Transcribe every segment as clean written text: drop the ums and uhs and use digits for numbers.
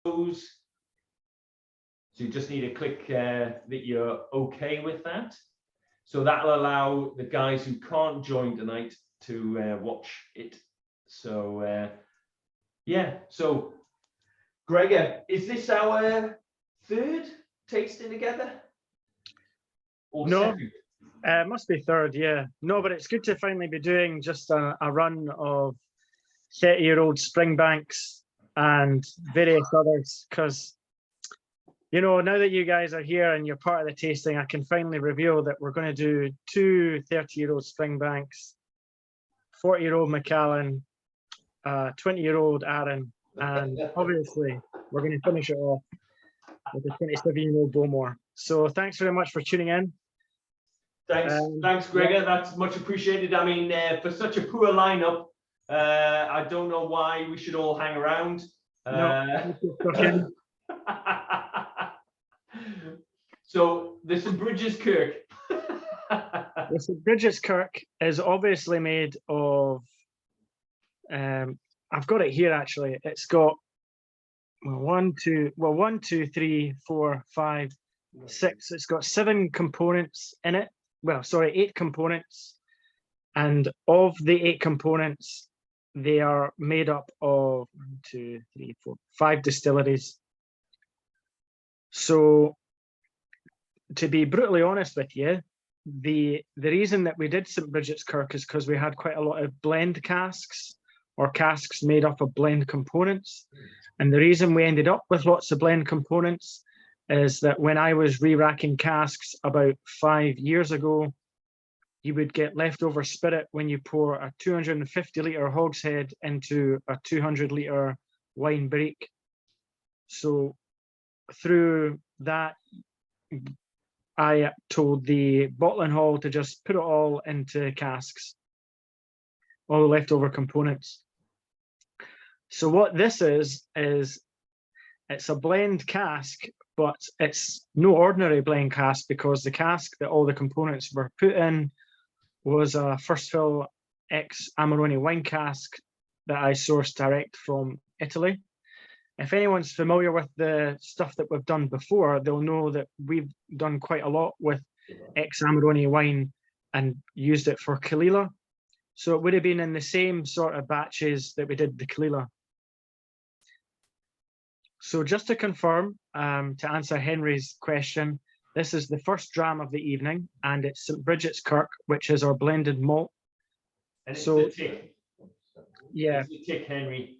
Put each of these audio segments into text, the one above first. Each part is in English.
So you just need to click that you're okay with that. So that'll allow the guys who can't join tonight to watch it. So yeah, so Gregor, is this our third tasting together? Or no, second? It must be third, yeah. No, but it's good to finally be doing just a run of 30-year-old Springbanks and various others, because, you know, now that you guys are here and you're part of the tasting, I can finally reveal that we're going to do 2 30-year-old Springbanks, 40-year-old Macallan, 20-year-old Aaron, and obviously we're going to finish it off with the 27-year-old Bowmore. So thanks very much for tuning in. Thanks, Gregor. Yeah. That's much appreciated. I mean, for such a poor lineup, I don't know why we should all hang around. No. So the St. Bridgets Kirk. The St. Bridgets Kirk is obviously made of. I've got it here actually. It's got 1, 2, 3, 4, 5, 6. It's got 7 components in it. Well, sorry, 8 components, and of the 8 components, they are made up of 1, 2, 3, 4, 5 distilleries. So, to be brutally honest with you, the reason that we did St. Bridgets Kirk is because we had quite a lot of blend casks, or casks made up of blend components. And the reason we ended up with lots of blend components is that when I was re-racking casks about 5 years ago, you would get leftover spirit when you pour a 250-litre hogshead into a 200-litre wine barrique. So through that, I told the bottling hall to just put it all into casks, all the leftover components. So what this is it's a blend cask, but it's no ordinary blend cask, because the cask that all the components were put in was a first fill ex Amarone wine cask that I sourced direct from Italy. If anyone's familiar with the stuff that we've done before, they'll know that we've done quite a lot with ex Amarone wine and used it for Caol Ila. So it would have been in the same sort of batches that we did the Caol Ila. So just to confirm, to answer Henry's question, this is the first dram of the evening, and it's St. Bridgets Kirk, which is our blended malt. And it's the tick. Yeah. It's the tick, Henry.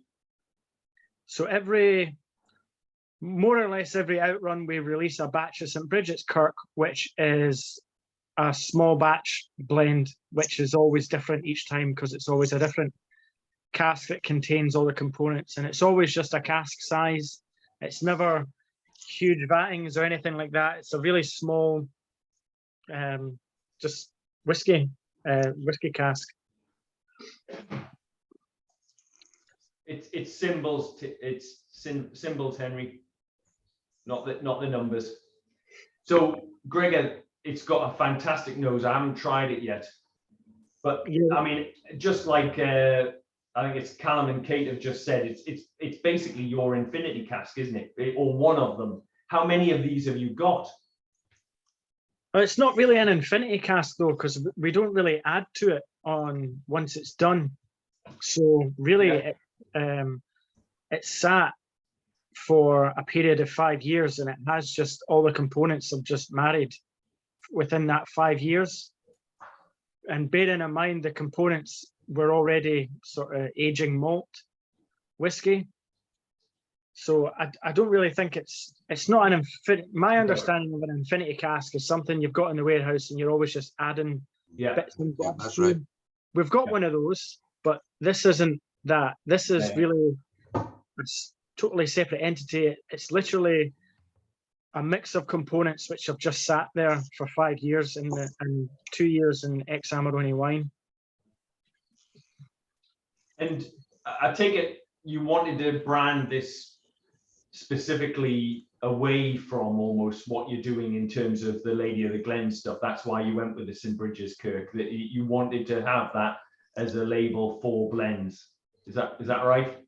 So more or less every outrun, we release a batch of St. Bridgets Kirk, which is a small batch blend, which is always different each time, because it's always a different cask that contains all the components, and it's always just a cask size. It's never huge vattings or anything like that. It's a really small, just whiskey cask. It's symbols. It's symbols, Henry. Not the numbers. So, Gregor, it's got a fantastic nose. I haven't tried it yet, but yeah. I mean, just like I think it's Callum and Kate have just said, it's basically your infinity cask, isn't it? Or one of them. How many of these have you got? Well, it's not really an infinity cask though, because we don't really add to it on once it's done. So really, yeah. It's sat for a period of 5 years, and it has just all the components have just married within that 5 years. And bearing in mind the components were already sort of aging malt whiskey, so I don't really think it's not an infinity. My understanding of an infinity cask is something you've got in the warehouse and you're always just adding bits and bobs. That's right. We've got one of those, but this isn't that. This is really a totally separate entity. It's literally a mix of components which have just sat there for 5 years and 2 years in ex Amarone wine. And I take it you wanted to brand this specifically away from almost what you're doing in terms of the Lady of the Glen stuff. That's why you went with the St. Bridgets Kirk, that you wanted to have that as a label for blends. Is that right?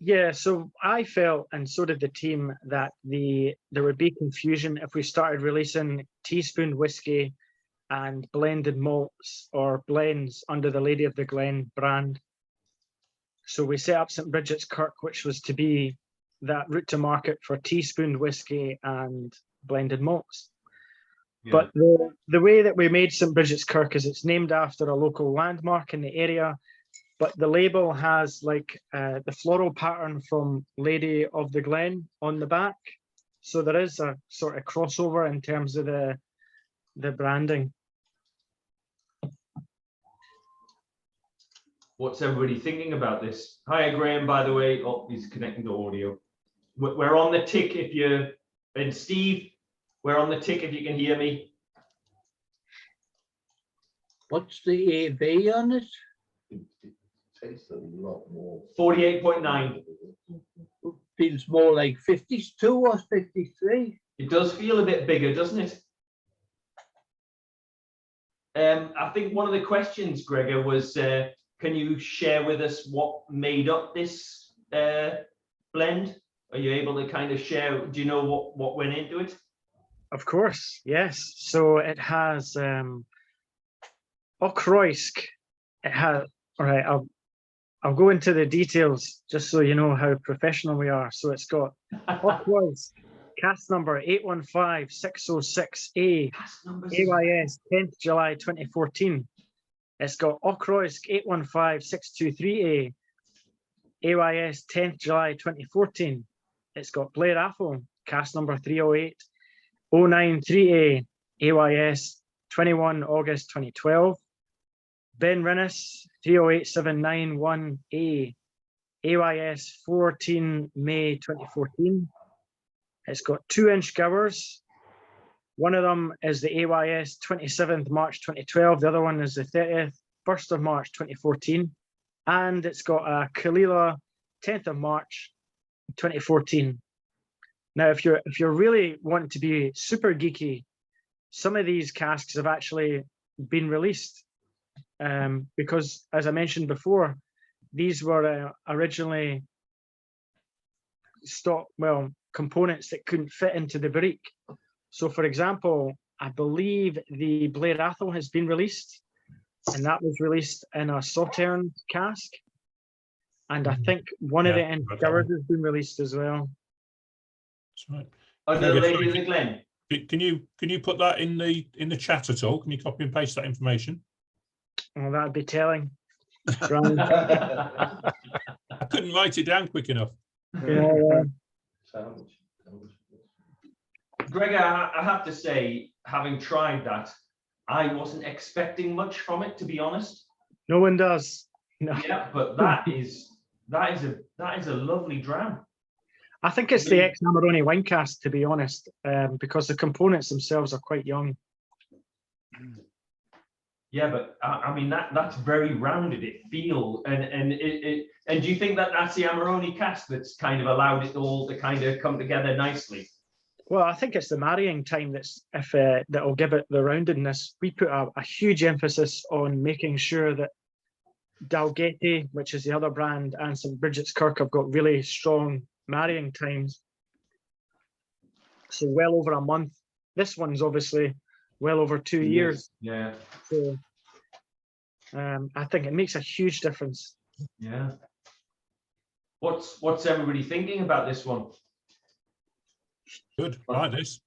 Yeah, so I felt, and so did the team, that there would be confusion if we started releasing teaspoon whiskey and blended malts or blends under the Lady of the Glen brand. So we set up St. Bridget's Kirk, which was to be that route to market for teaspoon whiskey and blended malts. Yeah. But the way that we made St. Bridget's Kirk is it's named after a local landmark in the area, but the label has like the floral pattern from Lady of the Glen on the back. So there is a sort of crossover in terms of the branding. What's everybody thinking about this? Hi, Graham, by the way. Oh, he's connecting to audio. We're on the tick if you, and Steve, we're on the tick if you can hear me. What's the AV on it? It tastes a lot more. 48.9. Feels more like 52 or 53. It does feel a bit bigger, doesn't it? I think one of the questions, Gregor, was can you share with us what made up this blend? Are you able to kind of share? Do you know what went into it? Of course, yes. So it has Okroysk. It has, all right, I'll go into the details just so you know how professional we are. So it's got Okroysk, cast number 815606A, AYS 10th July 2014. It's got Okroysk 815623A, AYS 10th July 2014. It's got Blair Athol, cast number 308093A, AYS 21 August 2012. Ben Rennis 308791A, AYS 14 May 2014. It's got 2-inch gowers. One of them is the AYS 27th March 2012. The other one is the 31st of March 2014. And it's got a Caol Ila 10th of March 2014. Now, if you're really wanting to be super geeky, some of these casks have actually been released because, as I mentioned before, these were originally components that couldn't fit into the barrique. So, for example, I believe the Blair Athol has been released, and that was released in a sauternes cask. And I think one of the end gowers has been released as well. That's right. Under the Lady of the Glen. Can you put that in the chat at all? Can you copy and paste that information? Well, that'd be telling. I couldn't write it down quick enough. Yeah. Gregor, I have to say, having tried that, I wasn't expecting much from it, to be honest. No one does. No. Yeah, but that is a lovely dram. I think it's the ex-Amarone wine cask, to be honest, because the components themselves are quite young. Yeah, but I mean that's very rounded. It feels and do you think that that's the Amarone cask that's kind of allowed it all to kind of come together nicely? Well, I think it's the marrying time that'll give it the roundedness. We put a huge emphasis on making sure that Dalgety, which is the other brand, and St. Bridget's Kirk have got really strong marrying times. So well over a month. This one's obviously well over 2 years. Yeah. So I think it makes a huge difference. Yeah. What's everybody thinking about this one? Good. Like this.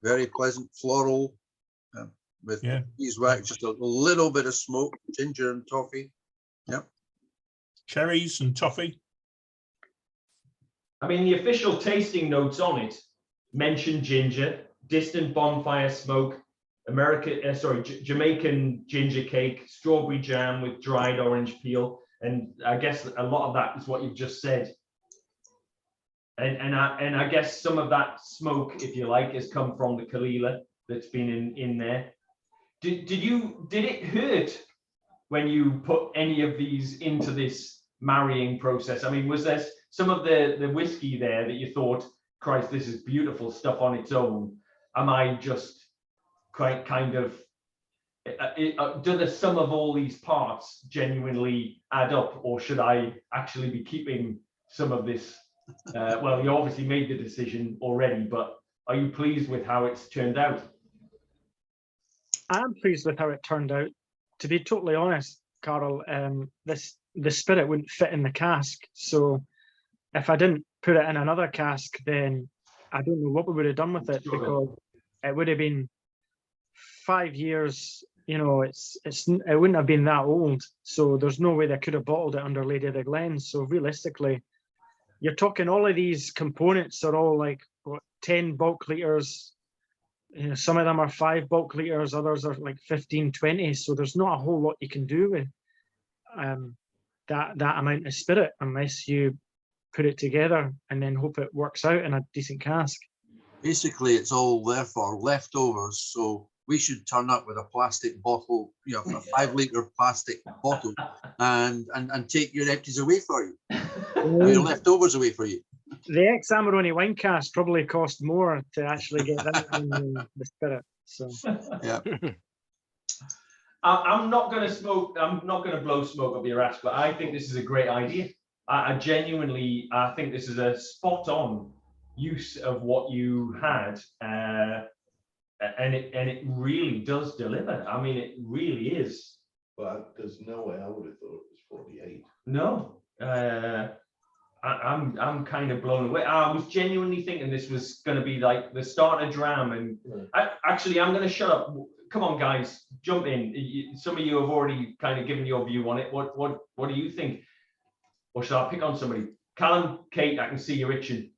Very pleasant floral with beeswax, just a little bit of smoke, ginger and toffee. Yep. Cherries and toffee. I mean, the official tasting notes on it mention ginger, distant bonfire smoke, Jamaican ginger cake, strawberry jam with dried orange peel, and I guess a lot of that is what you've just said. And I guess some of that smoke, if you like, has come from the Caol Ila that's been in there. Did it hurt when you put any of these into this marrying process? I mean, was there some of the whiskey there that you thought, Christ, this is beautiful stuff on its own? Am I just quite kind of Do the sum of all these parts genuinely add up, or should I actually be keeping some of this? Well, you obviously made the decision already, but are you pleased with how it's turned out? I'm pleased with how it turned out. To be totally honest, Carol, the spirit wouldn't fit in the cask. So if I didn't put it in another cask, then I don't know what we would have done with it, because it would have been 5 years. You know, it wouldn't have been that old. So there's no way they could have bottled it under Lady of the Glen. So realistically, you're talking all of these components are all like what, 10 bulk liters. You know, some of them are 5 bulk liters, others are like 15, 20. So there's not a whole lot you can do with that amount of spirit unless you put it together and then hope it works out in a decent cask. Basically, it's all therefore leftovers. So we should turn up with a plastic bottle, you know, a 5-litre plastic bottle, and take your empties away for you, your leftovers away for you. The ex-Amarone wine cask probably cost more to actually get that than the spirit. So Yeah. I'm not going to smoke. I'm not going to blow smoke up your ass, but I think this is a great idea. I genuinely, I think this is a spot-on use of what you had, and it really does deliver. I mean, it really is. But there's no way I would have thought it was 48. No, I'm kind of blown away. I was genuinely thinking this was going to be like the starter dram, and actually, I'm going to shut up. Come on, guys, jump in. Some of you have already kind of given your view on it. What do you think? Or should I pick on somebody? Callum, Kate, I can see you're itching.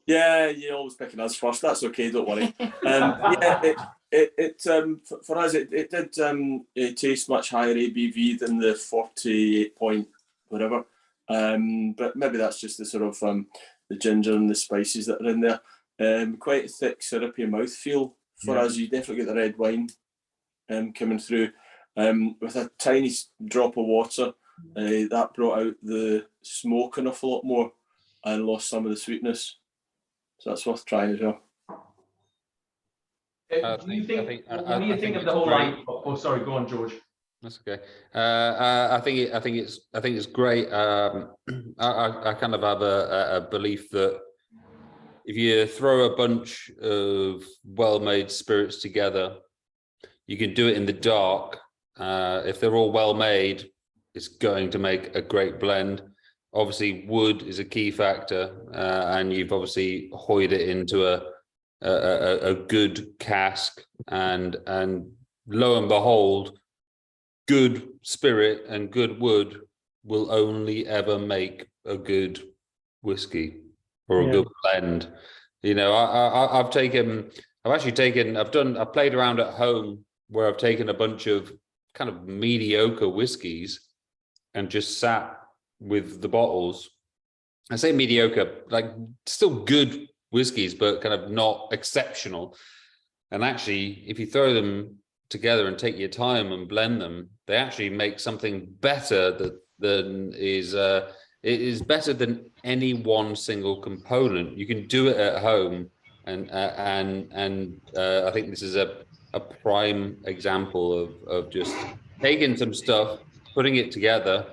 Yeah, you're always picking us first. That's okay, don't worry. Yeah, for us, it did taste much higher ABV than the 48 point whatever. But maybe that's just the sort of the ginger and the spices that are in there. Quite a thick, syrupy mouthfeel for us. You definitely get the red wine coming through with a tiny drop of water. That brought out the smoke an awful lot more and lost some of the sweetness. So that's worth trying as well. What do you think of the whole line? Oh, sorry, go on, George. That's okay. I think it's great. I kind of have a belief that if you throw a bunch of well-made spirits together, you can do it in the dark. If they're all well-made, it's going to make a great blend. Obviously, wood is a key factor, and you've obviously hoyed it into a good cask, and lo and behold, good spirit and good wood will only ever make a good whiskey or a good blend. You know, I've played around at home where I've taken a bunch of kind of mediocre whiskies and just sat with the bottles. I say mediocre, like still good whiskies, but kind of not exceptional. And actually, if you throw them together and take your time and blend them, they actually make something better than is it is better than any one single component. You can do it at home, and I think this is a prime example of just taking some stuff, putting it together,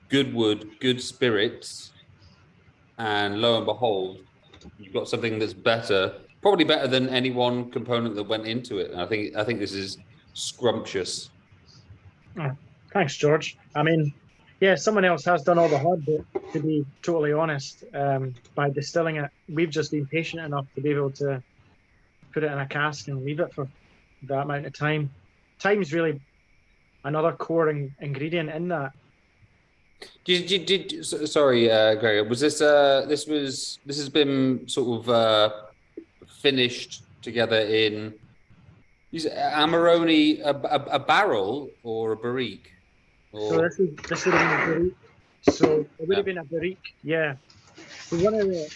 good wood, good spirits, and lo and behold, you've got something that's better, probably better than any one component that went into it. And I think this is scrumptious. Oh, thanks, George. I mean, yeah, someone else has done all the hard bit, to be totally honest, by distilling it. We've just been patient enough to be able to put it in a cask and leave it for that amount of time. Time's really another core ingredient in that. Sorry, Greg, was this this has been sort of finished together in Amarone, a barrel or a barrique? Or... So this would have been a barrique. So it would have been a barrique, yeah. So it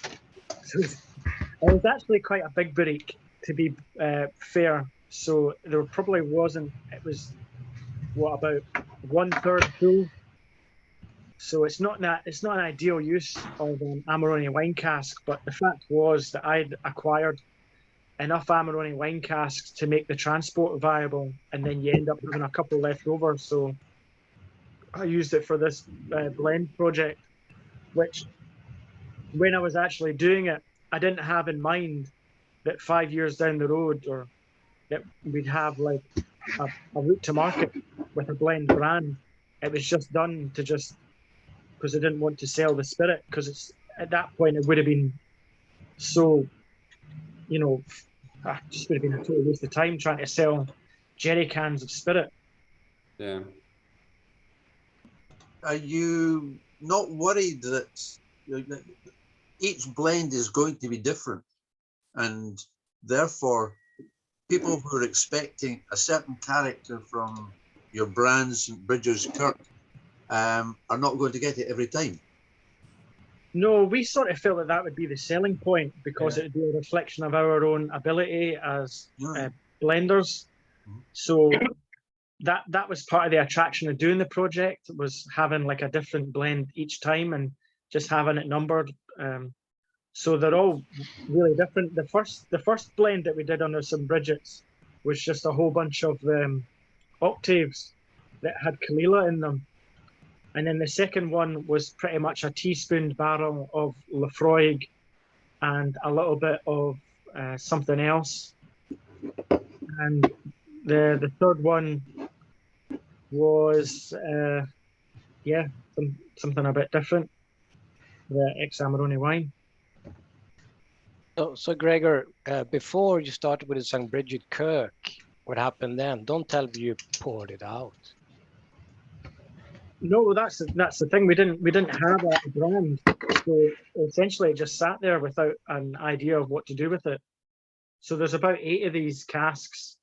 was actually quite a big barrique, to be fair. So there probably wasn't. It was what, about 1/3 full. So it's not an ideal use of an Amarone wine cask, but the fact was that I'd acquired enough Amarone wine casks to make the transport viable, and then you end up having a couple left over. So I used it for this blend project, which when I was actually doing it, I didn't have in mind that 5 years down the road, or that we'd have like a route to market with a blend brand. It was just done to just because I didn't want to sell the spirit, because it's at that point it would have been so, you know, just would have been a total waste of time trying to sell jerry cans of spirit. Yeah. Are you not worried that each blend is going to be different, and therefore people who are expecting a certain character from your brands, Bridgets Kirk, are not going to get it every time? No, we sort of felt that that would be the selling point, because it would be a reflection of our own ability as blenders. So that was part of the attraction of doing the project, was having like a different blend each time and just having it numbered. So they're all really different. The first blend that we did under some Bridgets was just a whole bunch of octaves that had Caol Ila in them. And then the second one was pretty much a teaspoon barrel of Lafroig and a little bit of something else. And the third one was, something a bit different, the ex-Amarone wine. So Gregor, before you started with the song Bridgets Kirk, what happened then? Don't tell me you poured it out. No, that's the thing. We didn't have a brand, so essentially it just sat there without an idea of what to do with it. So there's about 8 of these casks.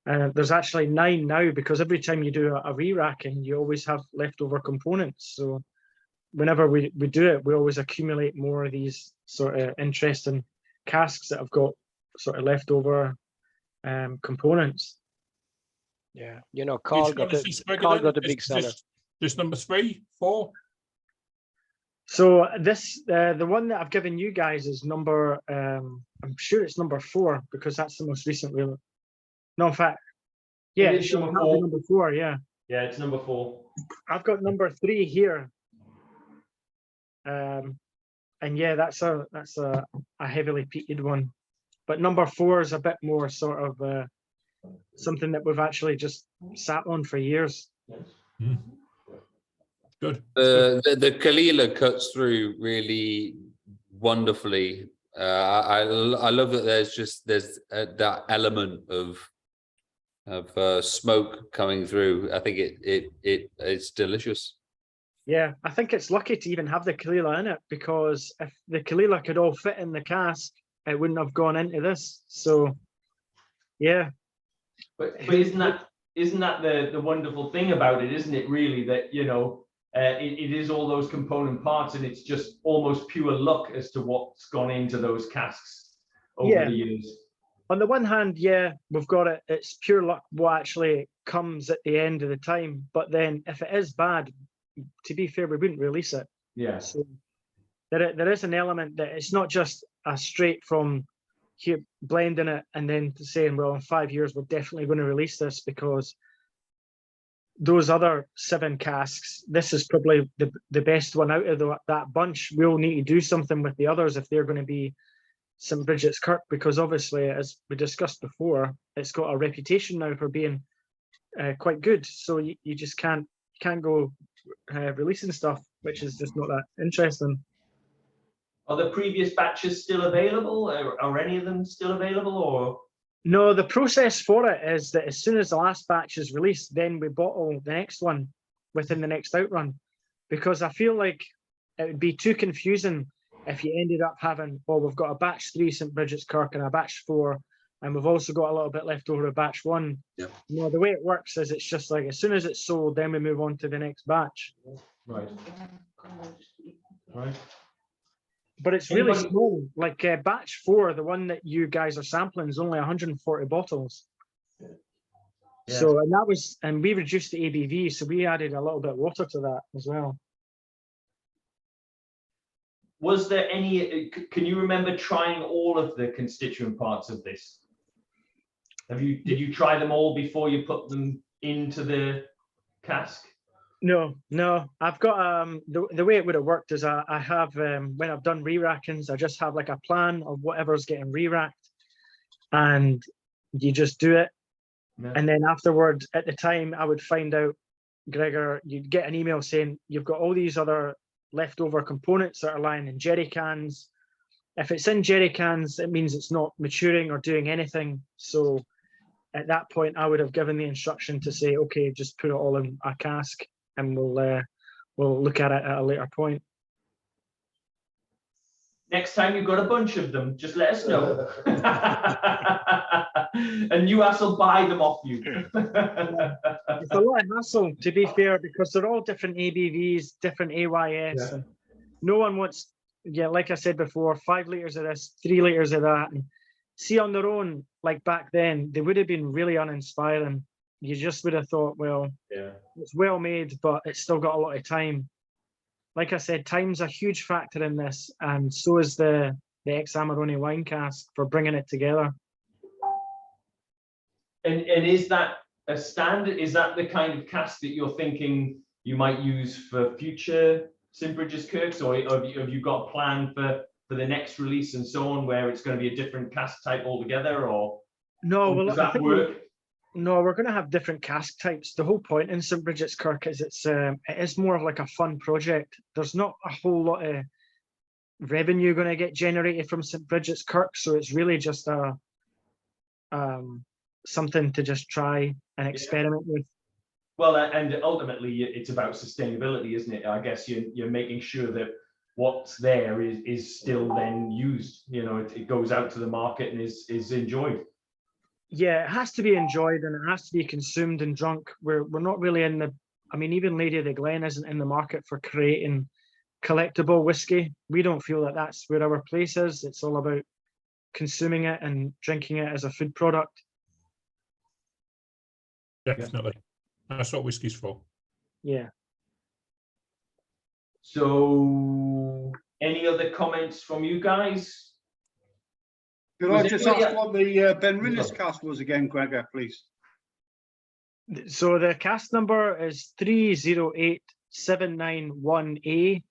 There's actually 9 now, because every time you do a re-racking, you always have leftover components. So whenever we do it, we always accumulate more of these sort of interesting casks that have got sort of leftover components. Yeah, you know, Caol got the big seller. This number 3, 4. So this, the one that I've given you guys is number, I'm sure it's number 4, because that's the most recent one. No, in fact, yeah, It is number 4. Number 4, yeah. Yeah, it's number 4. I've got number 3 here. And yeah, that's a heavily peated one. But number 4 is a bit more sort of something that we've actually just sat on for years. Mm. Good. The Caol Ila cuts through really wonderfully. I love that there's that element of smoke coming through. I think it's delicious. Yeah, I think it's lucky to even have the Caol Ila in it, because if the Caol Ila could all fit in the cask, it wouldn't have gone into this. So yeah. But isn't that the wonderful thing about it, isn't it, really, that, you know, it is all those component parts, and it's just almost pure luck as to what's gone into those casks over the years. On the one hand, yeah, we've got it. It's pure luck what actually comes at the end of the time. But then if it is bad, to be fair, we wouldn't release it. Yeah. So there is an element that it's not just a straight from here blending it and then saying, well, in 5 years, we're definitely going to release this, because those other 7 casks, this is probably the best one out of that bunch. We'll need to do something with the others if they're going to be St. Bridgets Kirk, because obviously, as we discussed before, it's got a reputation now for being quite good. So you just can't go releasing stuff which is just not that interesting. Are the previous batches still available? Are any of them still available, or? No, the process for it is that as soon as the last batch is released, then we bottle the next one within the next outrun, because I feel like it would be too confusing if you ended up having, well, we've got a batch 3 St. Bridgets Kirk and a batch 4, and we've also got a little bit left over of batch 1. Yep. You know, the way it works is it's just like as soon as it's sold, then we move on to the next batch. Right. Right. But it's really small. Like batch 4, the one that you guys are sampling, is only 140 bottles. Yeah. So, and we reduced the ABV, so we added a little bit of water to that as well. was there any, can you remember trying all of the constituent parts of this? Did you try them all before you put them into the cask? No, I've got the way it would have worked is I have when I've done re-rackings, I just have like a plan of whatever's getting re-racked, and you just do it. Yeah. And then afterward, at the time, I would find out, Gregor, you'd get an email saying you've got all these other leftover components that are lying in jerry cans. If it's in jerry cans, it means it's not maturing or doing anything. So at that point, I would have given the instruction to say, okay, just put it all in a cask, and we'll look at it at a later point. Next time you've got a bunch of them, just let us know. And NEWAS will buy them off you. It's a lot of hassle, to be fair, because they're all different ABVs, different AYS. And no one wants, like I said before, 5 litres of this, 3 litres of that. And see, on their own, like back then, they would have been really uninspiring. You just would have thought, well, it's well made, but it's still got a lot of time. Like I said, time's a huge factor in this, and so is the ex-Amarone wine cask for bringing it together. And is that a standard? Is that the kind of cask that you're thinking you might use for future St. Bridgets Kirks, or have you got a plan for the next release and so on, where it's going to be a different cask type altogether, or no? Well, does that work? No, we're going to have different cask types. The whole point in St. Bridgets Kirk is it is more of like a fun project. There's not a whole lot of revenue going to get generated from St. Bridgets Kirk, so it's really just a something to just try and experiment with. Well, and ultimately it's about sustainability, isn't it? I guess you're making sure that what's there is still then used. You know, it goes out to the market and is enjoyed. Yeah, it has to be enjoyed and it has to be consumed and drunk. We're not really in the, I mean, even Lady of the Glen isn't in the market for creating collectible whiskey. We don't feel that that's where our place is. It's all about consuming it and drinking it as a food product. Definitely. That's what whiskey's for. Yeah. So, any other comments from you guys? Could I just ask what the Ben Rinnes cast was again, Gregor, please? So the cast number is 308791A.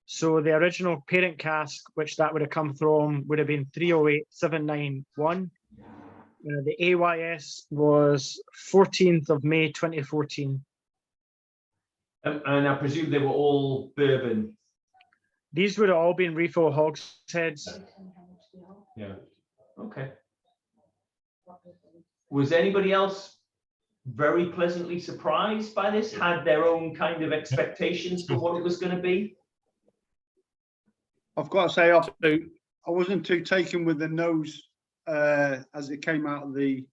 So the original parent cask, which that would have come from, would have been 308791. The AYS was 14th of May 2014. And I presume they were all bourbon. These would have all been refill hogsheads. Yeah. Okay. Was anybody else very pleasantly surprised by this? Had their own kind of expectations for what it was going to be? I've got to say, I wasn't too taken with the nose as it came out of the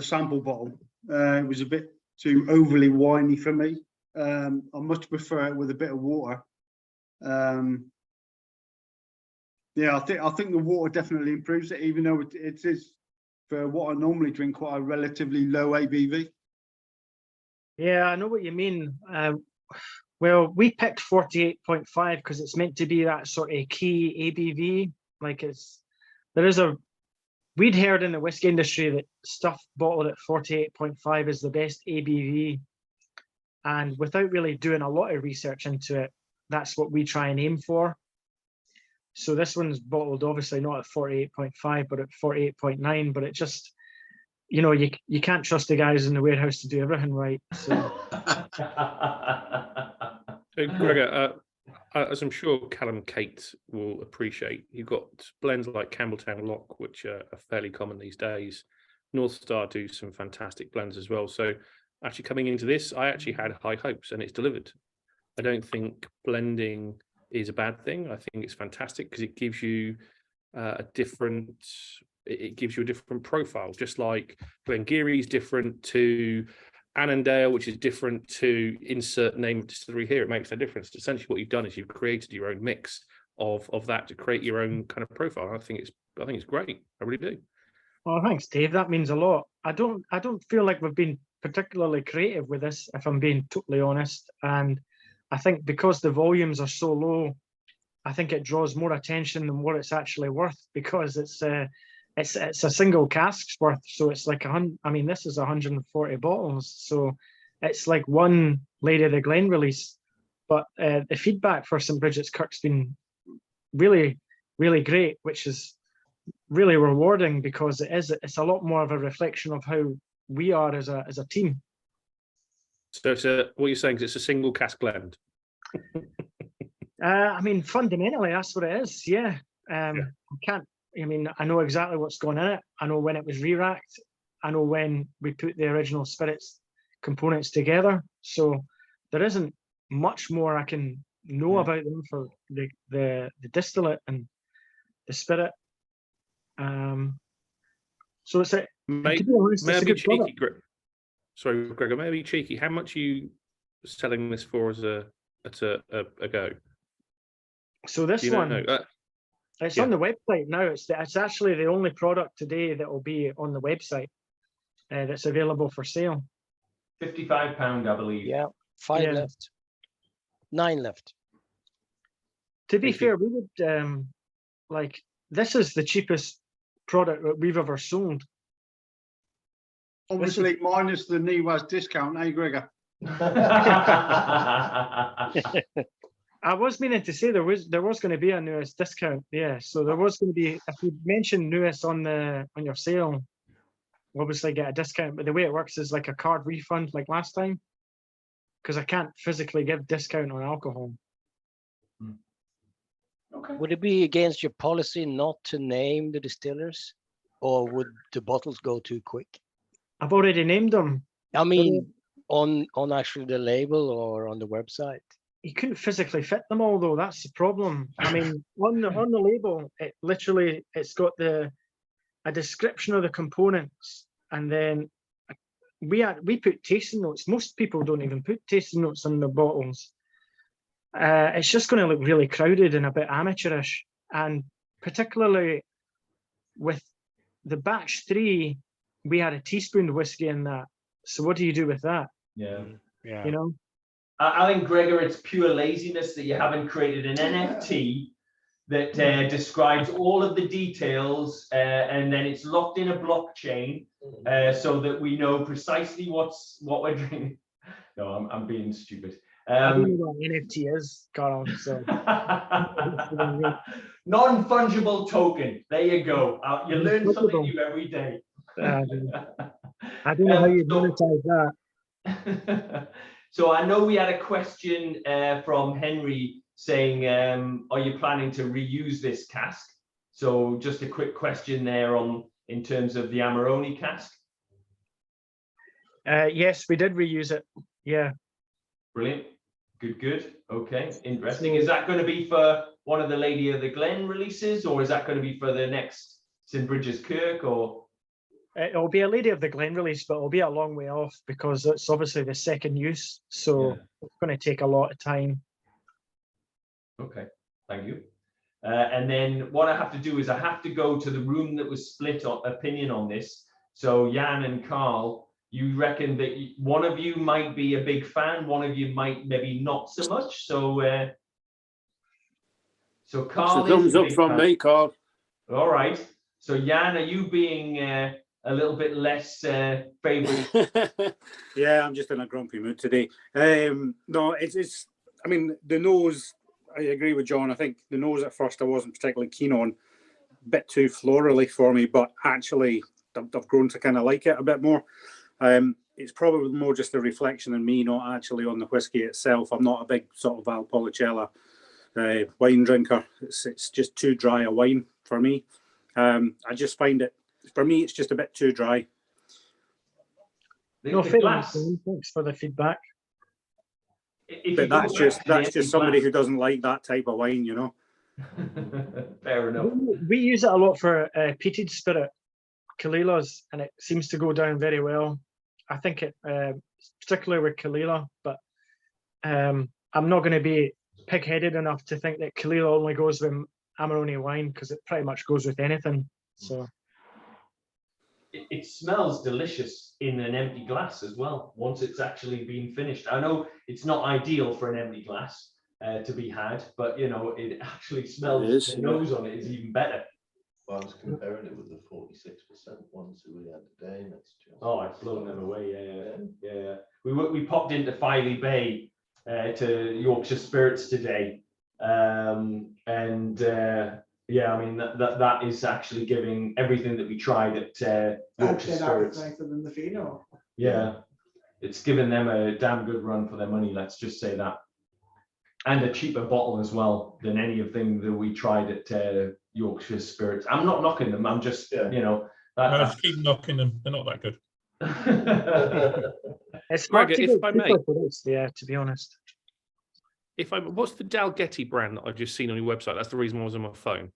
sample bottle. It was a bit too overly winey for me. I much prefer it with a bit of water. Yeah, I think the water definitely improves it, even though it is, for what I normally drink, quite a relatively low ABV. Yeah, I know what you mean. Well, we picked 48.5 because it's meant to be that sort of key ABV. Like we'd heard in the whiskey industry that stuff bottled at 48.5 is the best ABV. And without really doing a lot of research into it, that's what we try and aim for. So this one's bottled obviously not at 48.5, but at 48.9. But it just, you know, you can't trust the guys in the warehouse to do everything right. So, Gregor, as I'm sure Callum Kate will appreciate, you've got blends like Campbelltown Lock, which are fairly common these days. North Star do some fantastic blends as well. So actually coming into this, I actually had high hopes and it's delivered. I don't think blending is a bad thing. I think it's fantastic because it gives you a different profile, just like Glengarry is different to Annandale, which is different to insert name of distillery here. It makes no difference. Essentially what you've done is you've created your own mix of that to create your own kind of profile. I think it's great. I really do. Well, thanks, Dave. That means a lot. I don't feel like we've been particularly creative with this, if I'm being totally honest. And I think because the volumes are so low, I think it draws more attention than what it's actually worth, because it's a single cask's worth. So it's like 100. I mean, this is 140 bottles, so it's like one Lady of the Glen release. But the feedback for St. Bridgets Kirk's been really, really great, which is really rewarding, because it's a lot more of a reflection of how we are as a team. So it's what you're saying is it's a single cask blend. I mean, fundamentally, that's what it is. Yeah. I mean, I know exactly what's going in it. I know when it was re-racked. I know when we put the original spirits components together. So there isn't much more I can know about them for the distillate and the spirit. So it's to be honest, it's a good product. Sorry, Gregor, maybe cheeky. How much are you selling this for as a go? So this one, it's on the website now. It's actually the only product today that will be on the website that's available for sale. £55, I believe. Yeah, 5 left, 9 left. To be fair, we would like, this is the cheapest product that we've ever sold. Obviously, minus the NEWAS discount, eh, Gregor? I was meaning to say there was going to be a NEWAS discount, yeah. So there was going to be, if you mention NEWAS on your sale, obviously get a discount. But the way it works is like a card refund, like last time, because I can't physically give discount on alcohol. Okay. Would it be against your policy not to name the distillers, or would the bottles go too quick? I've already named them. I mean, on actually the label or on the website. You couldn't physically fit them all, though. That's the problem. I mean, on the label, it's got a description of the components, and then we put tasting notes. Most people don't even put tasting notes on the bottles. It's just going to look really crowded and a bit amateurish, and particularly with the batch 3, we had a teaspoon of whiskey in that. So what do you do with that? Yeah. You know. I think, Gregor, it's pure laziness that you haven't created an NFT that describes all of the details, and then it's locked in a blockchain so that we know precisely what we're drinking. No, I'm being stupid. I don't know what NFT is, Carl. So non-fungible token. There you go. You learn something new every day. I don't know how you monetize that. So I know we had a question from Henry saying, are you planning to reuse this cask? So just a quick question there in terms of the Amarone cask. Yes, we did reuse it. Yeah. Brilliant. Good. Okay, interesting. Is that going to be for one of the Lady of the Glen releases, or is that going to be for the next St. Bridgets Kirk, or? It'll be a Lady of the Glen release, but it'll be a long way off because it's obviously the second use. So it's going to take a lot of time. Okay, thank you. And then what I have to do is I have to go to the room that was split opinion on this. So Jan and Carl, you reckon that one of you might be a big fan, one of you might maybe not so much. So Carl, it's a thumbs up from me, Carl. All right. So Jan, are you being a little bit less favourite? Yeah, I'm just in a grumpy mood today. No, it's. I mean, the nose. I agree with John. I think the nose at first I wasn't particularly keen on, a bit too florally for me. But actually, I've grown to kind of like it a bit more. It's probably more just a reflection on me, not actually on the whiskey itself. I'm not a big sort of Valpolicella wine drinker. It's just too dry a wine for me. I just find it. For me, it's just a bit too dry. No feelings. Thanks for the feedback. But that's just somebody who doesn't like that type of wine, you know. Fair enough. We use it a lot for peated spirit, Caol Ilas, and it seems to go down very well. I think it, particularly with Caol Ila, but I'm not going to be pig-headed enough to think that Caol Ila only goes with Amarone wine, because it pretty much goes with anything. So. It smells delicious in an empty glass as well, once it's actually been finished. I know it's not ideal for an empty glass, to be had, but you know, it actually smells. The nose on it is even better. Well, I was comparing it with the 46% ones that we had today, and it's just. Oh, I've blown them away. Yeah. We popped into Filey Bay to Yorkshire Spirits today, and yeah, I mean that is actually giving everything that we tried at Yorkshire Spirits. Nicer than the Fino. Yeah, it's given them a damn good run for their money. Let's just say that, and a cheaper bottle as well than anything that we tried at Yorkshire Spirits. I'm not knocking them. I'm just you know. No, just keep knocking them. They're not that good. It's Greg, hard to if get I may. cheaper for this, yeah, to be honest. What's the Dalgety brand that I've just seen on your website? That's the reason I was on my phone.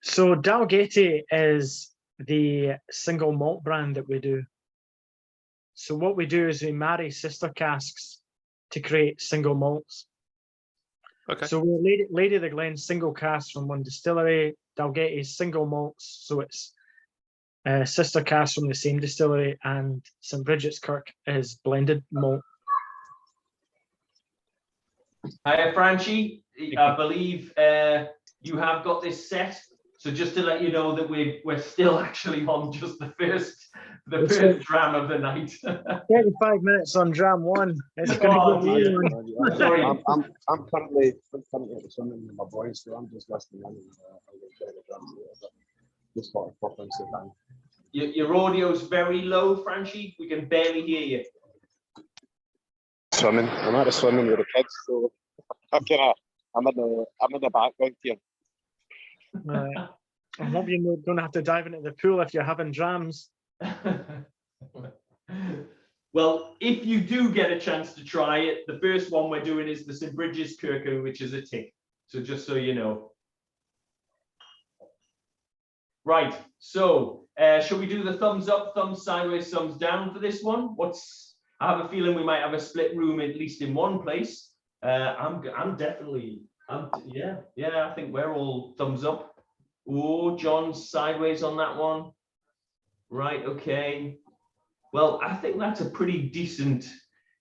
So Dalgety is the single malt brand that we do. So what we do is we marry sister casks to create single malts. Okay. So we're Lady of the Glen single cask from one distillery, Dalgety single malts, so it's sister cask from the same distillery, and St. Bridgets Kirk is blended malt. Hi, Franchi. I believe you have got this set. So just to let you know that we're still actually on just the first dram of the night. 35 minutes on dram one. It's going to be one. Sorry. I'm currently at the swimming with my boys, so I'm just listening in. Just thought I'd pop in so down. Your audio's very low, Franchi. We can barely hear you. Swimming. I'm at the swimming with the kids, so I'm in the background here. I hope you don't have to dive into the pool if you're having drams. Well, if you do get a chance to try it, the first one we're doing is the St. Bridgets Kirk, which is a tick. So just so you know. Right, so shall we do the thumbs up, thumbs sideways, thumbs down for this one? I have a feeling we might have a split room at least in one place. I think we're all thumbs up. Oh, John's sideways on that one. Right, okay. Well, I think that's a pretty decent.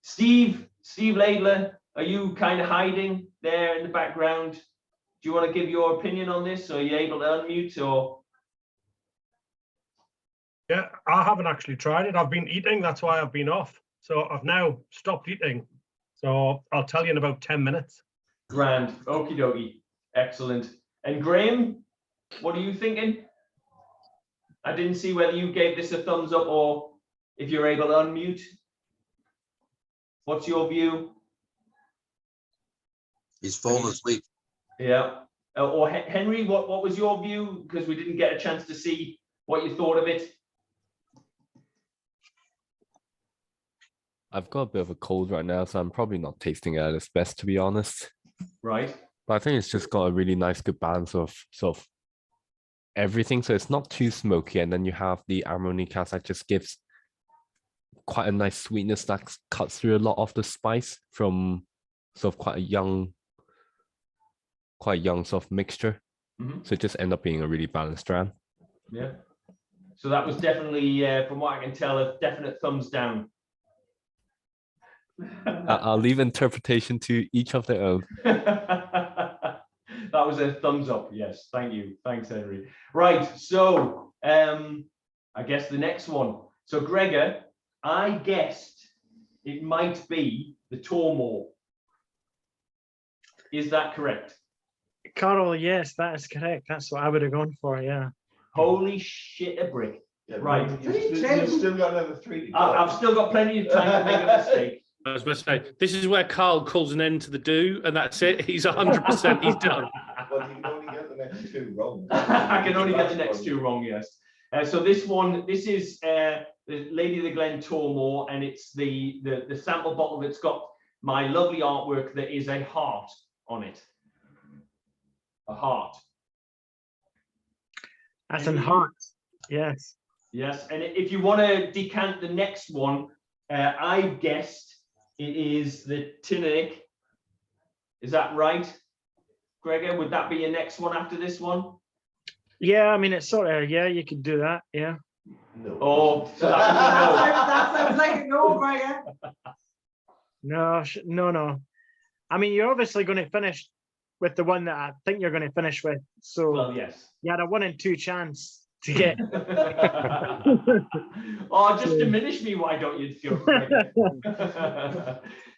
Steve Laidler, are you kind of hiding there in the background? Do you want to give your opinion on this? Or are you able to unmute or? Yeah, I haven't actually tried it. I've been eating, that's why I've been off. So I've now stopped eating. So I'll tell you in about 10 minutes. Grand, okie dokie, excellent. And Graham, what are you thinking? I didn't see whether you gave this a thumbs up or if you're able to unmute. What's your view? He's fallen asleep. Yeah. Or Henry, what was your view? Because we didn't get a chance to see what you thought of it. I've got a bit of a cold right now, so I'm probably not tasting it at its best, to be honest. Right. But I think it's just got a really nice, good balance of sort of everything. So it's not too smoky, and then you have the Armoni cask that just gives quite a nice sweetness that cuts through a lot of the spice from sort of quite a young sort of mixture. Mm-hmm. So it just end up being a really balanced dram. Yeah. So that was definitely, from what I can tell, a definite thumbs down. I'll leave interpretation to each of their own. That was a thumbs up. Yes, thank you. Thanks, Henry. Right, so I guess the next one. So Gregor, I guessed it might be the Tormore. Is that correct? Carol, yes, that is correct. That's what I would have gone for, yeah. Holy shit, a brick. Yeah, right. You've still got another 3 to go. I've still got plenty of time to make a mistake. I was about to say, this is where Carl calls an end to the do, and that's it. He's 100%. He's done. Well, you can only get the next 2 wrong. I can only get the next 2 wrong, yes. So this is the Lady of the Glen Tormore, and it's the sample bottle that's got my lovely artwork that is a heart on it. A heart. That's in heart. Yes. Yes, and if you want to decant the next one, I guessed it is the Teannich. Is that right, Gregor? Would that be your next one after this one? Yeah, I mean, it's sort of, yeah, you could do that, yeah. No. Oh, so that That sounds like a no, Gregor. No, no. I mean, you're obviously going to finish with the one that I think you're going to finish with. So Well, yes. you had a 1 in 2 chance to get. Oh, just diminish me, why don't you?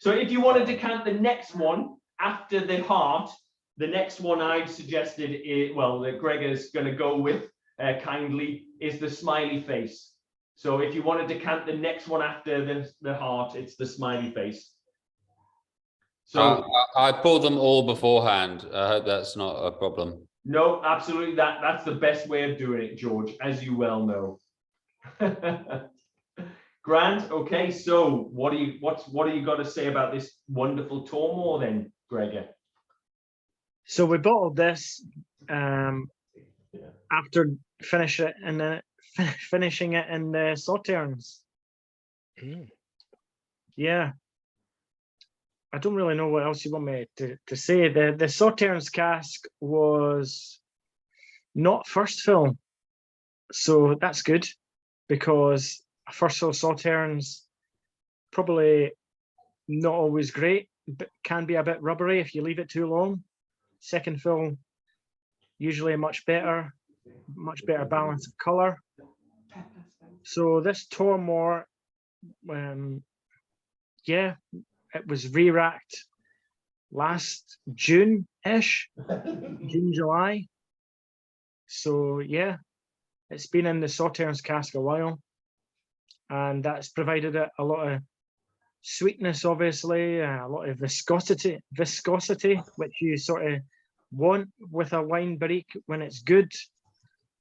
So if you want to decant the next one after the heart, the next one I've suggested is, well, that Gregor's going to go with kindly, is the smiley face. So if you want to decant the next one after the heart, it's the smiley face. So I pulled them all beforehand. I hope that's not a problem. no, absolutely. That's the best way of doing it, George, as you well know. Grant. Okay, so what do you got to say about this wonderful Tormore then, Gregor? So we bottled this after finishing it in the sauternes. Yeah. I don't really know what else you want me to say. The sauternes cask was not first fill, so that's good, because a first fill sauternes probably not always great, but can be a bit rubbery if you leave it too long. Second fill usually a much better balance of color. So this Tormore, yeah, it was re-racked last June-ish, June, July. So yeah, it's been in the sauternes cask a while, and that's provided it a lot of sweetness, obviously, a lot of viscosity, which you sort of want with a wine barrique when it's good.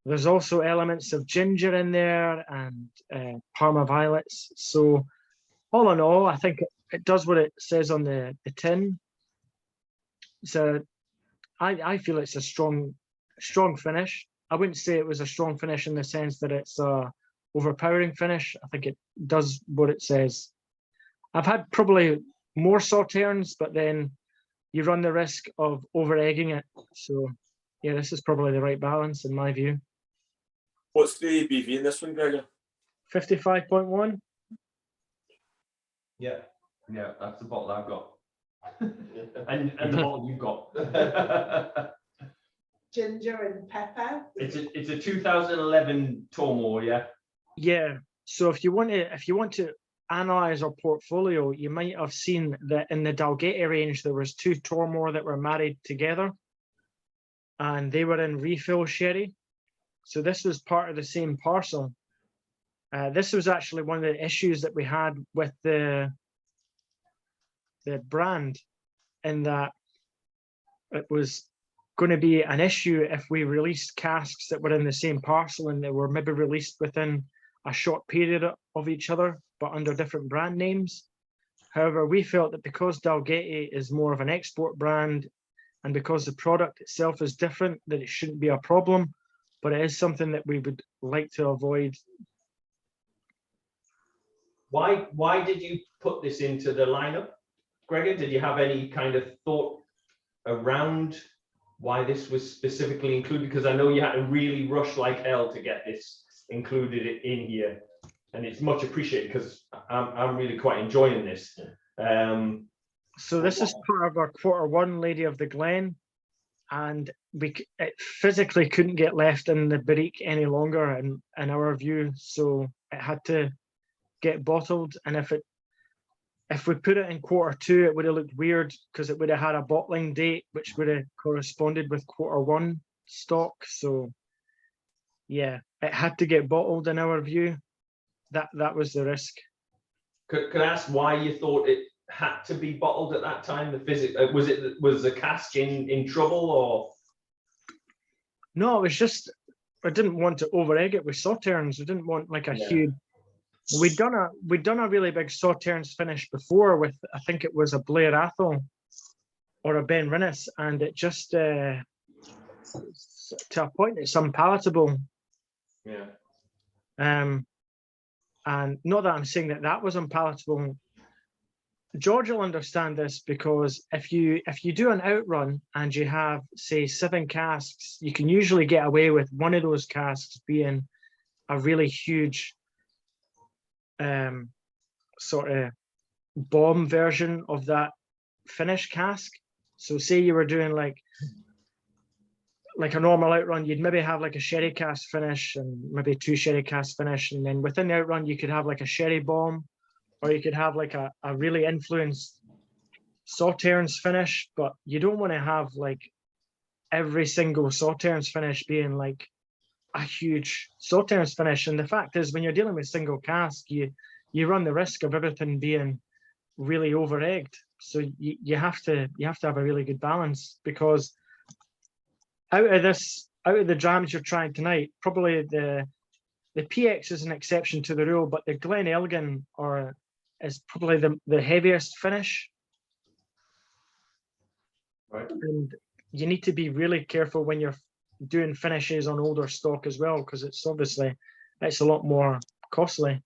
There's also elements of ginger in there and Parma violets. So all in all, I think it does what it says on the tin. So I feel it's a strong finish. I wouldn't say it was a strong finish in the sense that it's a overpowering finish. I think it does what it says. I've had probably more sauternes, but then you run the risk of over egging it. So yeah, this is probably the right balance in my view. What's the ABV in this one, Gregor? 55.1. Yeah, that's the bottle I've got. and the bottle you've got. Ginger and pepper. It's a 2011 Tormore, yeah. Yeah. So if you want to analyze our portfolio, you might have seen that in the Dalgety range there was 2 Tormore that were married together, and they were in refill sherry. So this was part of the same parcel. This was actually one of the issues that we had with the brand, in that it was going to be an issue if we released casks that were in the same parcel and they were maybe released within a short period of each other, but under different brand names. However, we felt that because Dalgety is more of an export brand, and because the product itself is different, that it shouldn't be a problem, but it is something that we would like to avoid. Why did you put this into the lineup, Gregor? Did you have any kind of thought around why this was specifically included? Because I know you had to really rush like hell to get this included in here, and it's much appreciated because I'm really quite enjoying this. So this is part of our Q1 Lady of the Glen, and it physically couldn't get left in the barrique any longer in our view, so it had to get bottled. And if we put it in Q2, it would have looked weird because it would have had a bottling date which would have corresponded with Q1 stock. So yeah, it had to get bottled in our view. That was the risk. Could I ask why you thought it had to be bottled at that time? Was the cask in trouble, or? No, it was just I didn't want to over egg it with sauternes. I didn't want like a huge. We'd done a really big sauternes finish before with, I think it was a Blair Athol or a Ben Rinnes, and it just to a point it's unpalatable. Yeah. And not that I'm saying that was unpalatable. George will understand this, because if you do an outrun and you have, say, 7 casks, you can usually get away with one of those casks being a really huge sort of bomb version of that finish cask. So say you were doing like a normal outrun, you'd maybe have like a sherry cask finish and maybe 2 sherry cask finish, and then within the outrun you could have like a sherry bomb, or you could have like a really influenced sauternes finish. But you don't want to have like every single sauternes finish being like a huge sauternes finish. And the fact is, when you're dealing with single cask, you run the risk of everything being really over egged. So you have to have a really good balance, because out of the drams you're trying tonight, probably the PX is an exception to the rule, but the Glen Elgin is probably the heaviest finish. Right. And you need to be really careful when you're doing finishes on older stock as well, because it's a lot more costly.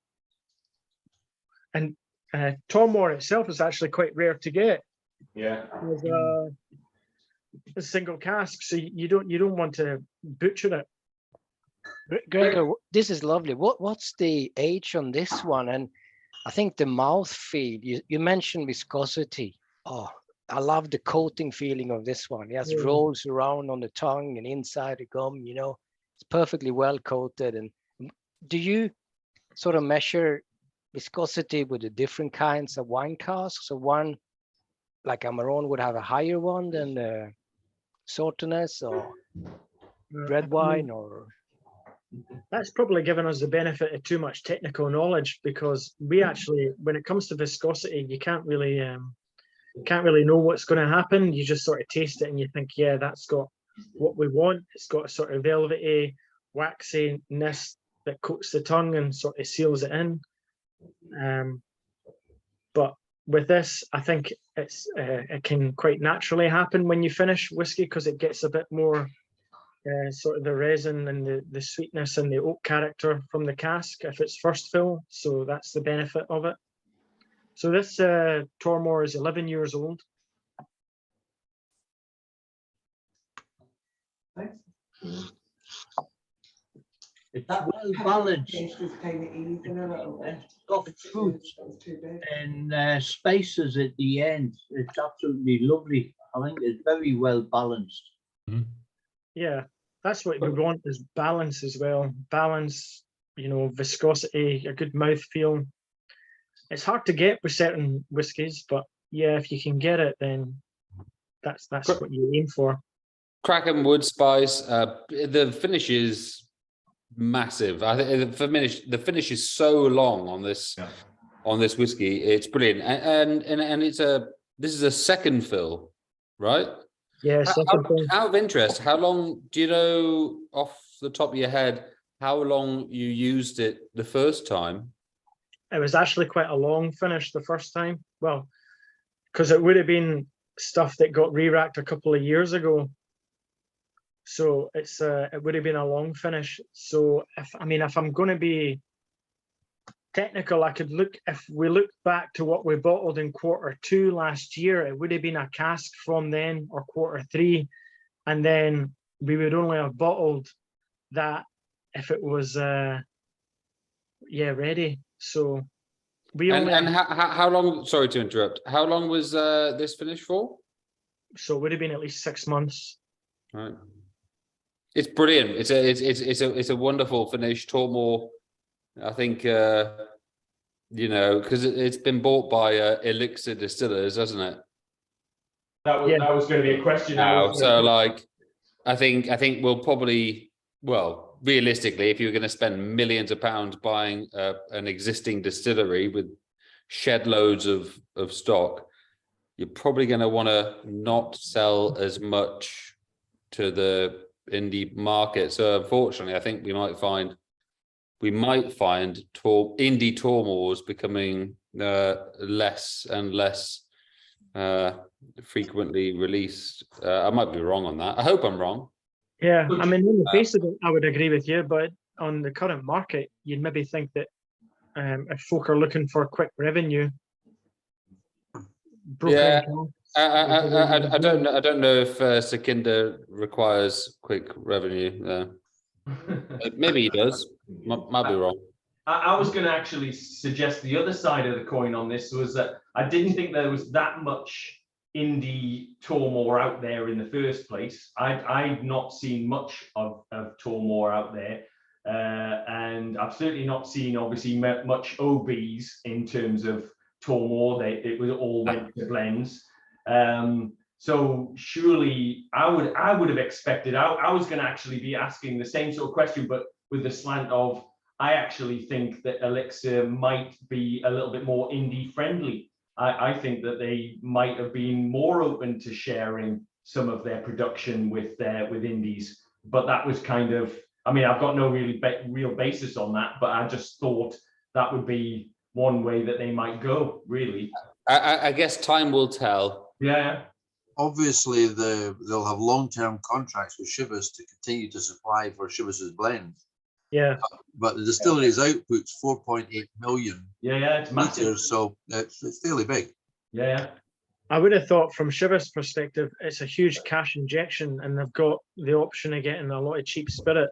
And Tormore itself is actually quite rare to get. Yeah. With a single cask, so you don't want to butcher it. Gregor, this is lovely. What's the age on this one? And I think the mouth feel, you mentioned viscosity. Oh, I love the coating feeling of this one. It just rolls around on the tongue and inside the gum, you know, it's perfectly well coated. And do you sort of measure viscosity with the different kinds of wine casks? So one, like Amarone, would have a higher one than sauternes or red wine, or? That's probably given us the benefit of too much technical knowledge, because we actually, when it comes to viscosity, you can't really know what's going to happen. You just sort of taste it and you think, yeah, that's got what we want. It's got a sort of velvety waxiness that coats the tongue and sort of seals it in. But with this, I think it can quite naturally happen when you finish whiskey, because it gets a bit more sort of the resin and the sweetness and the oak character from the cask if it's first fill. So that's the benefit of it. So this Tormore is 11 years old. It's well balanced. Got fruit and spices at the end. It's absolutely lovely. I think it's very well balanced. Yeah, that's what we want, is balance as well. Balance, you know, viscosity, a good mouthfeel. It's hard to get with certain whiskies, but yeah, if you can get it, then that's what you aim for. Cracking wood spice. The finish is massive. I think the finish is so long on this whiskey. It's brilliant, and this is a second fill, right? Yeah. Out of interest, how long do you know off the top of your head how long you used it the first time? It was actually quite a long finish the first time. Well, because it would have been stuff that got re-racked a couple of years ago. So it would have been a long finish. So if I'm going to be technical, I could look, if we look back to what we bottled in Q2 last year, it would have been a cask from then, or Q3, and then we would only have bottled that if it was ready. So we only how long, sorry to interrupt, how long was this finish for? So it would have been at least 6 months. Right. It's brilliant. It's a wonderful finish. Tormore, I think, you know, because it's been bought by Elixir Distillers, hasn't it? That was going to be a question. Now, so like, I think we'll probably, well, realistically, if you're going to spend millions of pounds buying an existing distillery with shed loads of stock, you're probably going to want to not sell as much to the indie market. So unfortunately, I think we might find indie Tormores becoming less and less frequently released. I might be wrong on that. I hope I'm wrong. Yeah, I mean, in the face of it, I would agree with you, but on the current market, you'd maybe think that if folk are looking for quick revenue, I don't know if Sekinda requires quick revenue. Maybe he does. Might be wrong. I was going to actually suggest the other side of the coin on this, was that I didn't think there was that much indie Tormore out there in the first place. I've not seen much of Tormore out there, and I've certainly not seen obviously much OBs in terms of Tormore. It was all went to blends. So surely I would have expected. I was going to actually be asking the same sort of question, but with the slant of I actually think that Elixir might be a little bit more indie friendly. I think that they might have been more open to sharing some of their production with indies, but that was kind of, I mean, I've got no real basis on that, but I just thought that would be one way that they might go, really. I guess time will tell. Yeah. Obviously, they'll have long-term contracts with Chivas to continue to supply for Chivas's blends. Yeah. But the distillery's output's 4.8 million. Yeah, it's massive. Liters, so it's fairly big. Yeah. I would have thought from Chivas' perspective, it's a huge cash injection, and they've got the option of getting a lot of cheap spirit.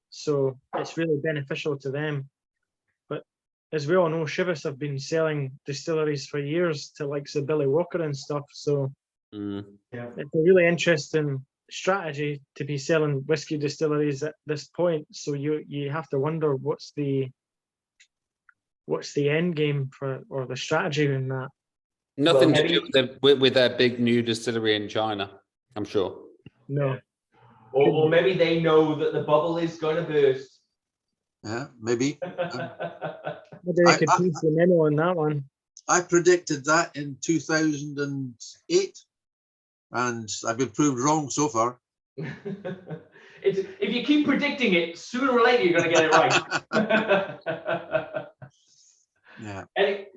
So it's really beneficial to them. But as we all know, Chivas have been selling distilleries for years to like Billy Walker and stuff. So yeah, it's a really interesting strategy to be selling whiskey distilleries at this point. So you have to wonder what's the end game for, or the strategy in that. Nothing to do with their big new distillery in China, I'm sure. No. Or maybe they know that the bubble is going to burst. Yeah, maybe. Maybe they could use the memo on that one. I predicted that in 2008, and I've been proved wrong so far. If you keep predicting it, sooner or later you're going to get it right. Yeah.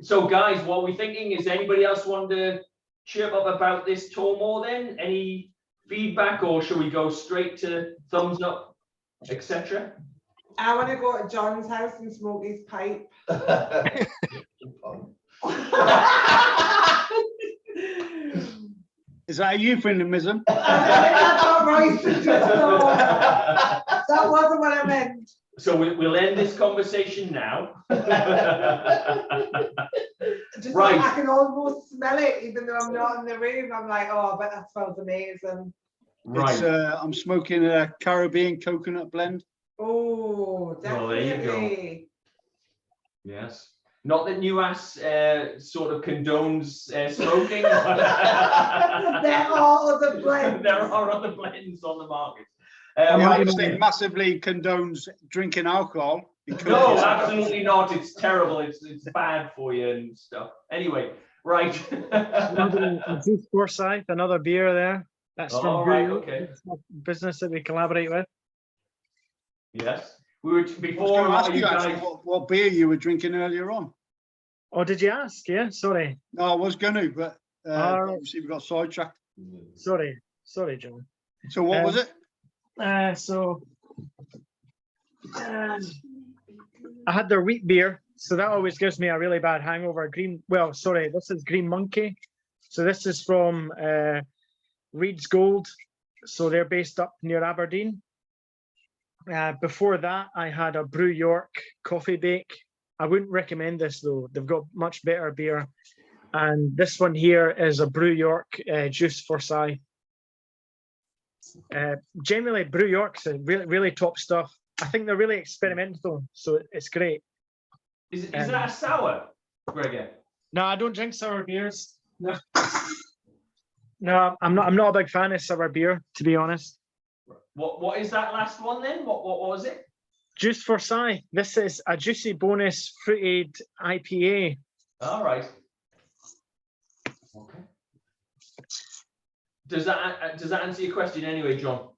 So, guys, what are we thinking? Is anybody else want to chirp up about this Tormore then? Any feedback, or should we go straight to thumbs up, etc.? I want to go to John's house and smoke his pipe. Is that a euphemism? That's not right. That wasn't what I meant. So we'll end this conversation now. Just Right. like I can almost smell it, even though I'm not in the room. I'm like, oh, but that smells amazing. Right. It's, I'm smoking a Caribbean coconut blend. Oh, definitely. Well, there you go. Yes. Not that NEWAS sort of condones smoking. There are other blends. There are other blends on the market. It massively condones drinking alcohol. No, absolutely not. It's terrible. It's bad for you and stuff. Anyway, right. Another Juice Forsyth, another beer there. That's from business that we collaborate with. Yes. We were before. I was going to ask you actually what beer you were drinking earlier on. Oh, did you ask? Yeah, sorry. No, I was going to, but obviously we got sidetracked. Sorry, John. So what was it? I had their wheat beer, so that always gives me a really bad hangover. This is Green Monkey. So this is from Reed's Gold. So they're based up near Aberdeen. Before that, I had a Brew York coffee bake. I wouldn't recommend this though. They've got much better beer. And this one here is a Brew York Juice Forsyth. Generally, Brew York's really, really top stuff. I think they're really experimental, so it's great. Is that a sour, Gregor? No, I don't drink sour beers. No, I'm not a big fan of sour beer, to be honest. What is that last one then? What was it? Juice Forsyth. This is a juicy bonus fruited IPA. All right. Okay. Does that answer your question anyway, John?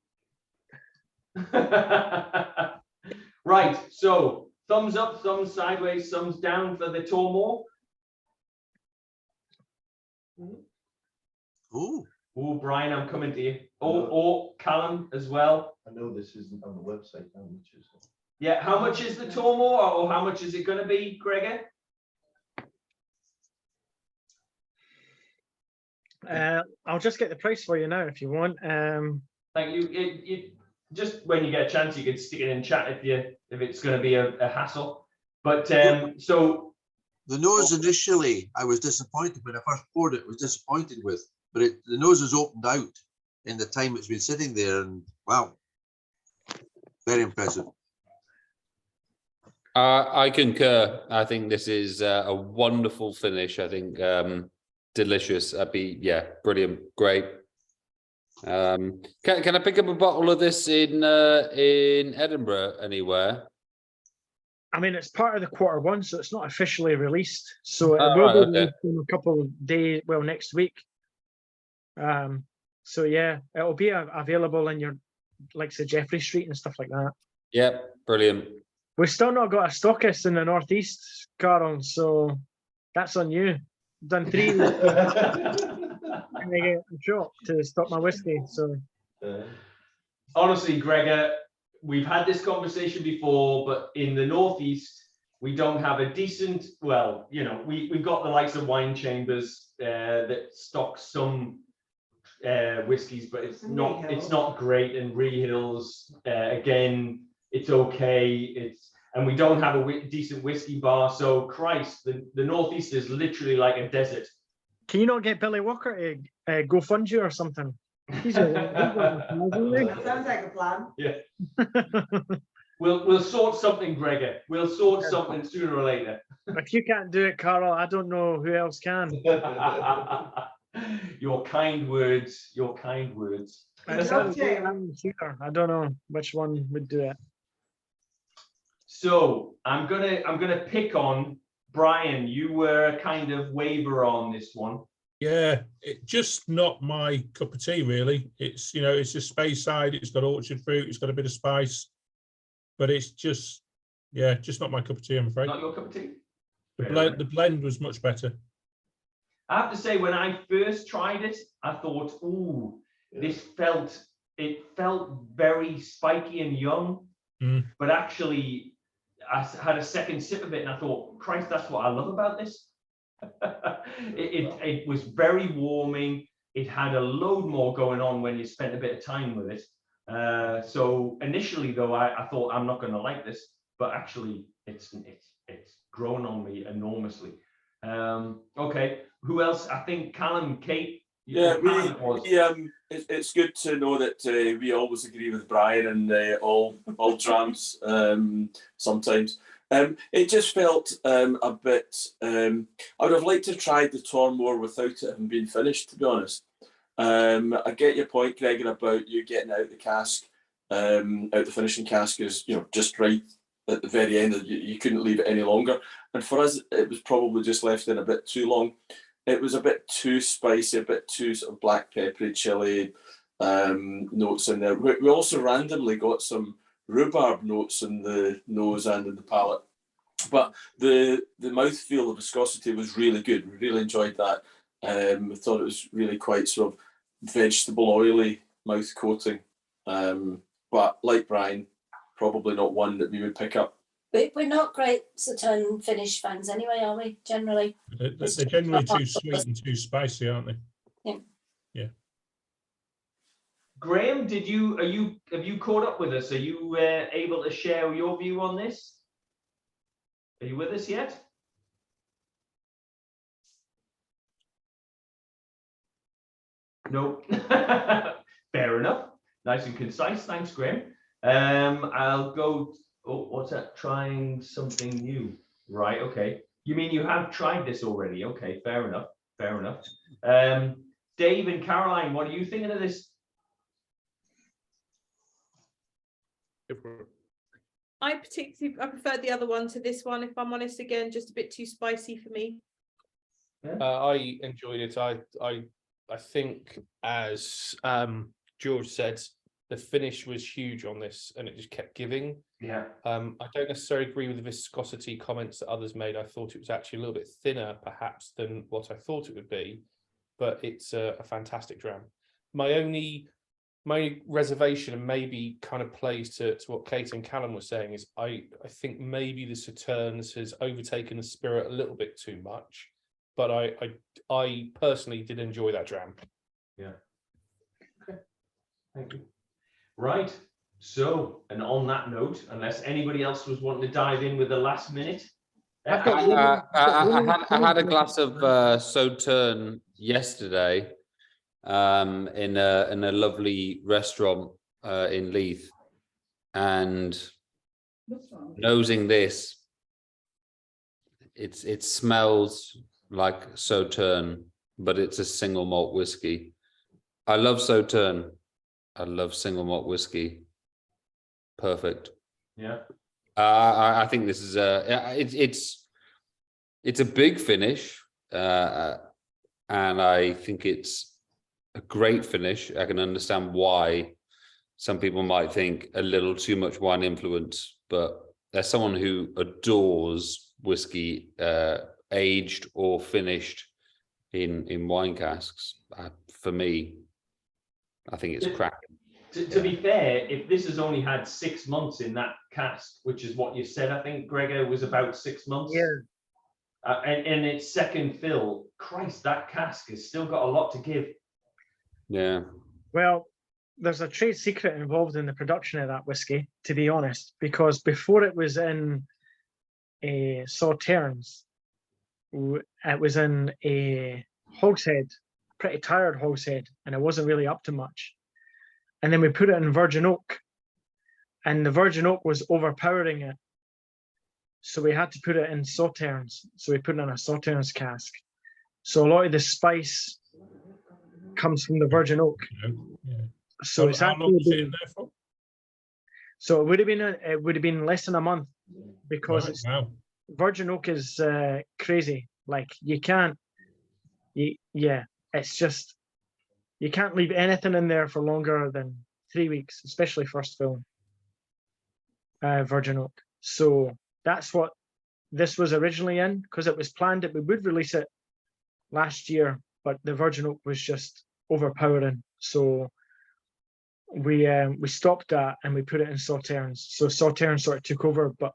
Right. So thumbs up, thumbs sideways, thumbs down for the Tormore. Oh, Brian, I'm coming to you. Oh, Callum as well. I know this isn't on the website. How much is it? Yeah, how much is the Tormore, or how much is it going to be, Gregor? I'll just get the price for you now if you want. Thank you. You just when you get a chance, you could stick it in chat if it's going to be a hassle. But so The nose initially, I was disappointed when I first poured it. I was disappointed with, but the nose has opened out in the time it's been sitting there, and wow, very impressive. I concur. I think this is a wonderful finish. I think delicious. Brilliant, great. Can I pick up a bottle of this in Edinburgh anywhere? I mean, it's part of the Q1, so it's not officially released. So it will be released in a couple of days, well, next week. So yeah, it'll be available in your, like, say, Jeffrey Street and stuff like that. Yep, brilliant. We've still not got a stockist in the Northeast, Carol, so that's on you. Done 3 and I get a shop to stop my whiskey. So honestly, Gregor, we've had this conversation before, but in the Northeast, we don't have a decent, well, you know, we've got the likes of Wine Chambers that stock some whiskies, but it's not great. And Rehills, again, it's okay. And we don't have a decent whiskey bar. So Christ, the Northeast is literally like a desert. Can you not get Billy Walker to go fund you or something? That sounds like a plan. Yeah. We'll sort something, Gregor. We'll sort something sooner or later. If you can't do it, Carl, I don't know who else can. Your kind words. Your kind words. I don't know which one would do it. So I'm gonna pick on Brian. You were kind of waver on this one. Yeah, it just not my cup of tea, really. It's, you know, it's a space side, it's got orchard fruit, it's got a bit of spice, but it's just, yeah, just not my cup of tea, I'm afraid. Not your cup of tea? The blend was much better. I have to say, when I first tried it, I thought, ooh, it felt very spiky and young, but actually I had a second sip of it and I thought, Christ, that's what I love about this. It was very warming. It had a load more going on when you spent a bit of time with it. So initially, though, I thought I'm not going to like this, but actually, it's grown on me enormously. Okay, who else? I think Callum, Kate. Yeah, it's good to know that we always agree with Brian and all drams sometimes. It just felt a bit. I would have liked to have tried the Tormore without it having been finished, to be honest. I get your point, Gregor, about you getting out the cask, out the finishing cask is, you know, just right at the very end. You couldn't leave it any longer, and for us, it was probably just left in a bit too long. It was a bit too spicy, a bit too sort of black peppery chili notes in there. We also randomly got some rhubarb notes in the nose and in the palate. But the mouthfeel, the viscosity was really good. We really enjoyed that. I thought it was really quite sort of vegetable oily mouth coating. But like Brian, probably not one that we would pick up. We're not great sauterne finish fans anyway, are we? Generally, they're generally too sweet and too spicy, aren't they? Yeah. Yeah. Graham, have you caught up with us? Are you able to share your view on this? Are you with us yet? No. Fair enough. Nice and concise. Thanks, Graham. I'll go. Oh, what's that? Trying something new. Right. Okay. You mean you have tried this already? Okay. Fair enough. Fair enough. Dave and Caroline, what are you thinking of this? I preferred the other one to this one, if I'm honest. Again, just a bit too spicy for me. I enjoyed it. I think, as George said, the finish was huge on this, and it just kept giving. Yeah. I don't necessarily agree with the viscosity comments that others made. I thought it was actually a little bit thinner, perhaps, than what I thought it would be, but it's a fantastic dram. My reservation, and maybe kind of plays to what Kate and Callum were saying, is I think maybe the sauternes has overtaken the spirit a little bit too much, but I personally did enjoy that dram. Yeah. Okay. Thank you. Right. So, and on that note, unless anybody else was wanting to dive in with the last minute, I had a glass of Sauternes yesterday in a lovely restaurant in Leith, and nosing this, it smells like Sauternes, but it's a single malt whiskey. I love Sauternes. I love single malt whiskey. Perfect. Yeah. I think this is it's a big finish, and I think it's a great finish. I can understand why some people might think a little too much wine influence, but as someone who adores whiskey, aged or finished in wine casks, for me, I think it's cracking. To be fair, if this has only had 6 months in that cask, which is what you said, I think, Gregor, was about 6 months. Yeah. And its second fill, Christ, that cask has still got a lot to give. Yeah. Well, there's a trade secret involved in the production of that whiskey, to be honest, because before it was in a sauternes, it was in a hogshead, pretty tired hogshead, and it wasn't really up to much. And then we put it in virgin oak, and the virgin oak was overpowering it. So we had to put it in sauternes. So we put it in a sauternes cask. So a lot of the spice comes from the virgin oak. Yeah. So it's how long was it in actually there for? so it would have been less than a month, because Right, it's wow. virgin oak is crazy. Like you can't, it's just, you can't leave anything in there for longer than 3 weeks, especially first fill. Virgin oak. So that's what this was originally in, because it was planned that we would release it last year, but the virgin oak was just overpowering. So we stopped that and we put it in sauternes. So sauternes sort of took over. But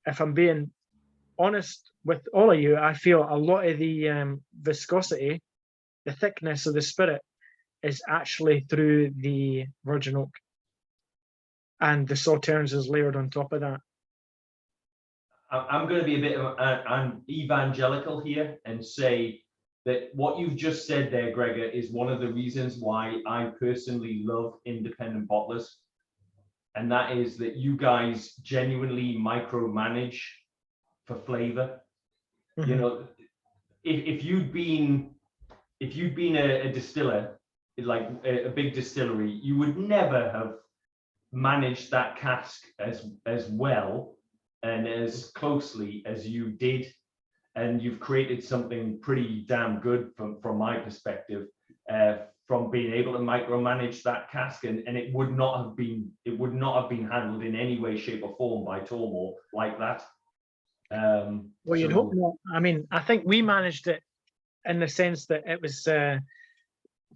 if I'm being honest with all of you, I feel a lot of the viscosity, the thickness of the spirit, is actually through the virgin oak, and the sauternes is layered on top of that. I'm going to be a bit of an evangelical here and say that what you've just said there, Gregor, is one of the reasons why I personally love independent bottlers. And that is that you guys genuinely micromanage for flavor. You know, if you'd been a distiller, like a big distillery, you would never have managed that cask as well and as closely as you did, and you've created something pretty damn good from my perspective, from being able to micromanage that cask, and it would not have been handled in any way, shape or form by Tormore like that. Well, you'd hope not. I mean, I think we managed it in the sense that it was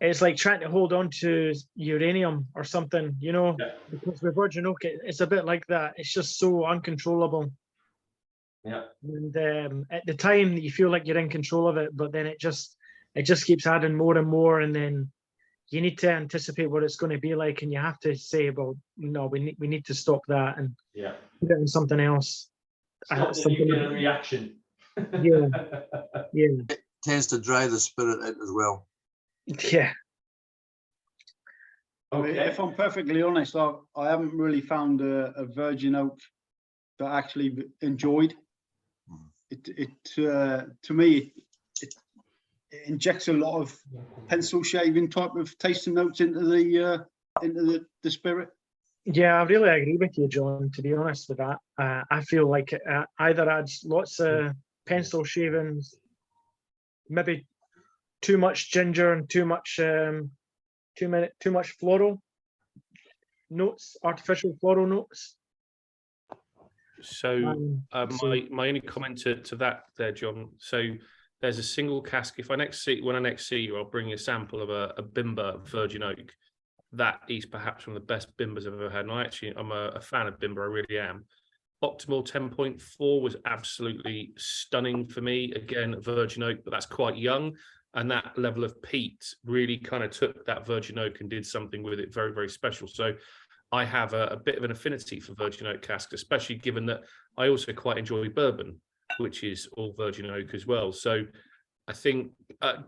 it's like trying to hold on to uranium or something, you know, because with virgin oak, it's a bit like that. It's just so uncontrollable. Yeah. And at the time, you feel like you're in control of it, but then it just keeps adding more and more, and then you need to anticipate what it's going to be like, and you have to say, well, no, we need to stop that and put it in something else. Stop the nuclear reaction. Yeah. It tends to dry the spirit out as well. Yeah. Okay. If I'm perfectly honest, I haven't really found a virgin oak that I actually enjoyed. It to me, it injects a lot of pencil shaving type of tasting notes into the spirit. Yeah, I really agree with you, John, to be honest with that. I feel like it either adds lots of pencil shavings, maybe too much ginger and too much floral notes, artificial floral notes. So my only comment to that there, John. So there's a single cask. When I next see you, I'll bring you a sample of a Bimber virgin oak. That is perhaps one of the best Bimbers I've ever had. And I'm a fan of Bimber, I really am. Optimal 10.4 was absolutely stunning for me. Again, virgin oak, but that's quite young. And that level of peat really kind of took that virgin oak and did something with it very, very special. So I have a bit of an affinity for virgin oak casks, especially given that I also quite enjoy bourbon. which is all virgin oak as well. So I think,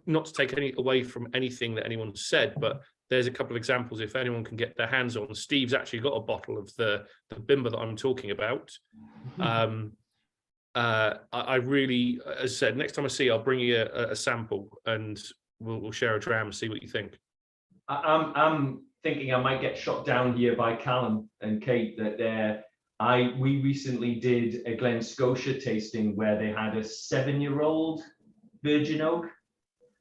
not to take any away from anything that anyone said, but there's a couple of examples if anyone can get their hands on. Steve's actually got a bottle of the Bimber that I'm talking about. I really, as I said, next time I see you, I'll bring you a sample and we'll share a dram and see what you think. I'm thinking I might get shot down here by Callum and Kate that we recently did a Glen Scotia tasting where they had a 7-year-old virgin oak,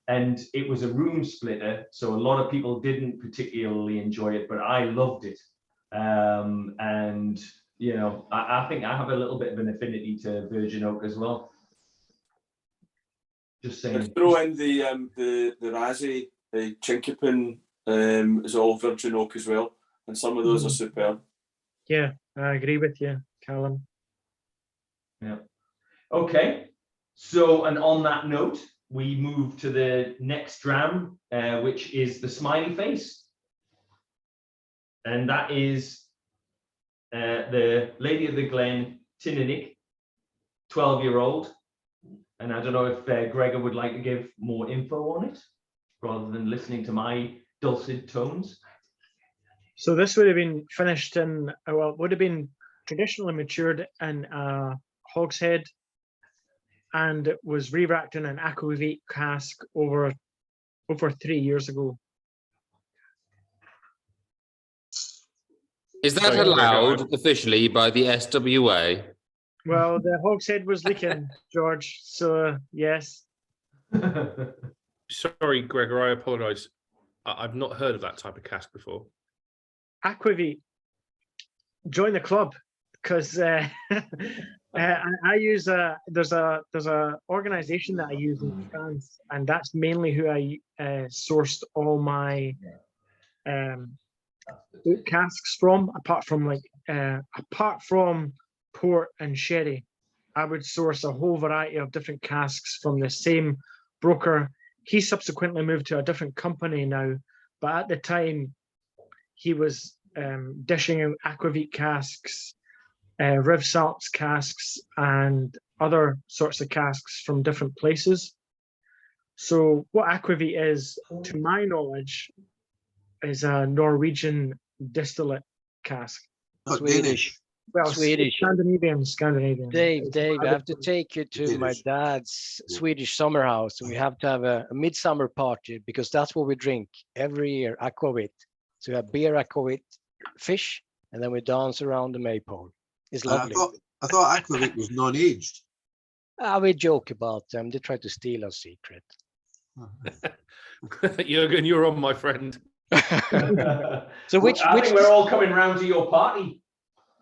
and it was a room splitter, so a lot of people didn't particularly enjoy it, but I loved it. And you know, I think I have a little bit of an affinity to virgin oak as well. Just saying. Throw in the Razzie, the Chinkapin is all virgin oak as well, and some of those are superb. Yeah, I agree with you, Callum. Yeah. Okay. So, and on that note, we move to the next dram, which is the smiley face. And that is the Lady of the Glen, Teannich, 12-year-old. And I don't know if Gregor would like to give more info on it, rather than listening to my dulcet tones. So this would have been finished in, well, would have been traditionally matured in a hogshead, and it was re-racked in an aquavit cask over 3 years ago. Is that allowed officially by the SWA? Well, the hogshead was leaking, George, so yes. Sorry, Gregor, I apologise. I've not heard of that type of cask before. Aquavit, join the club, because I use there's a organization that I use in France, and that's mainly who I sourced all my oak casks from. Apart from port and sherry, I would source a whole variety of different casks from the same broker. He subsequently moved to a different company now, but at the time he was dishing out aquavit casks, Riv Salts casks, and other sorts of casks from different places. So what aquavit is, to my knowledge, is a Norwegian distillate cask. Swedish. Well, Swedish. Scandinavian. Dave, I have to take you to my dad's Swedish summer house. We have to have a midsummer party, because that's what we drink every year, aquavit. So we have beer, aquavit, fish, and then we dance around the maypole. It's lovely. I thought aquavit was non-aged. We joke about them. They try to steal our secret. Jürgen, you're on, my friend. So I think we're all coming round to your party.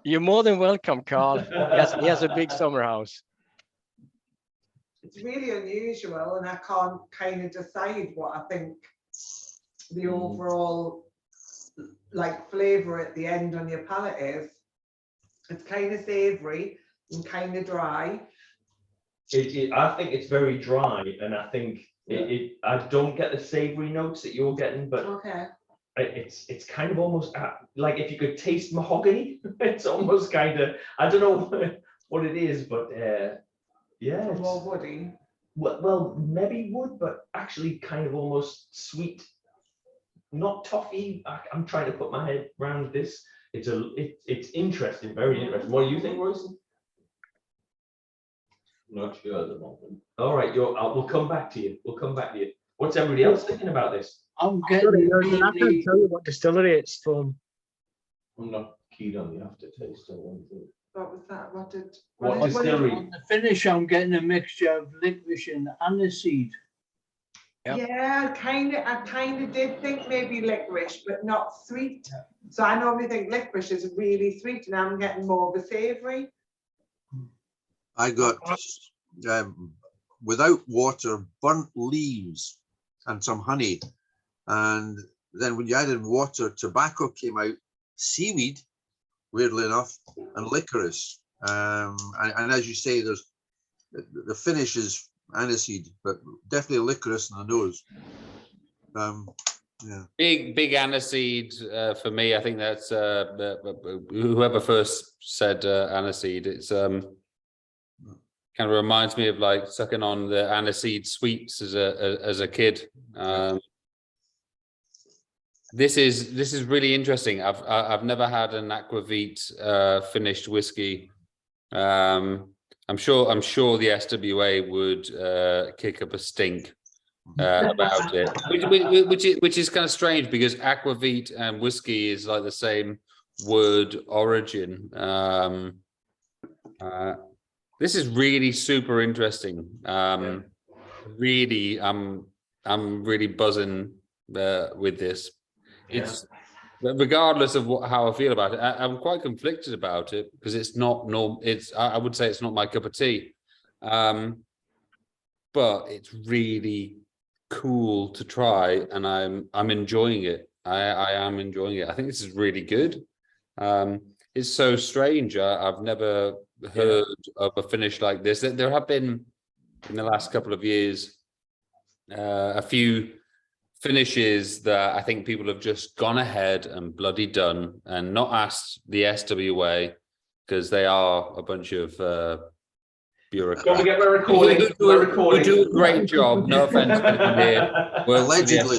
You're more than welcome, Carl. He has a big summer house. It's really unusual, and I can't kind of decide what I think the overall flavour at the end on your palate is. It's kind of savoury and kind of dry. I think it's very dry, and I think I don't get the savoury notes that you're getting, but okay. It's kind of almost like if you could taste mahogany. It's almost kind of, I don't know what it is, but yeah. More woody. Well, maybe wood, but actually kind of almost sweet, not toffee. I'm trying to put my head around this. It's interesting, very interesting. What do you think, Royce? Not sure at the moment. All right, we'll come back to you. What's everybody else thinking about this? I'm not going to tell you what distillery it's from. I'm not keen on the aftertaste. What was that? What distillery? On the finish, I'm getting a mixture of licorice and aniseed. Yep. Yeah, I kind of did think maybe licorice, but not sweet. So I normally think licorice is really sweet, and I'm getting more of a savoury. I got, without water, burnt leaves and some honey. And then when you added water, tobacco came out, seaweed, weirdly enough, and licorice. And as you say, there's the finish is aniseed, but definitely licorice in the nose. Yeah. Big aniseed for me. I think that's whoever first said aniseed. It's Kind of reminds me of like sucking on the aniseed sweets as a kid. This is really interesting. I've never had an aquavit finished whiskey. I'm sure the SWA would kick up a stink about it, which is kind of strange because aquavit and whiskey is like the same word origin. This is really super interesting. Really, I'm really buzzing with this. It's regardless of how I feel about it. I'm quite conflicted about it because it's not normal. I would say it's not my cup of tea, but it's really cool to try, and I'm enjoying it. I am enjoying it. I think this is really good. It's so strange. I've never heard of a finish like this. There have been in the last couple of years a few finishes that I think people have just gone ahead and bloody done and not asked the SWA because they are a bunch of bureaucrats. Don't forget we're recording. We do a great job. No offense, Allegedly.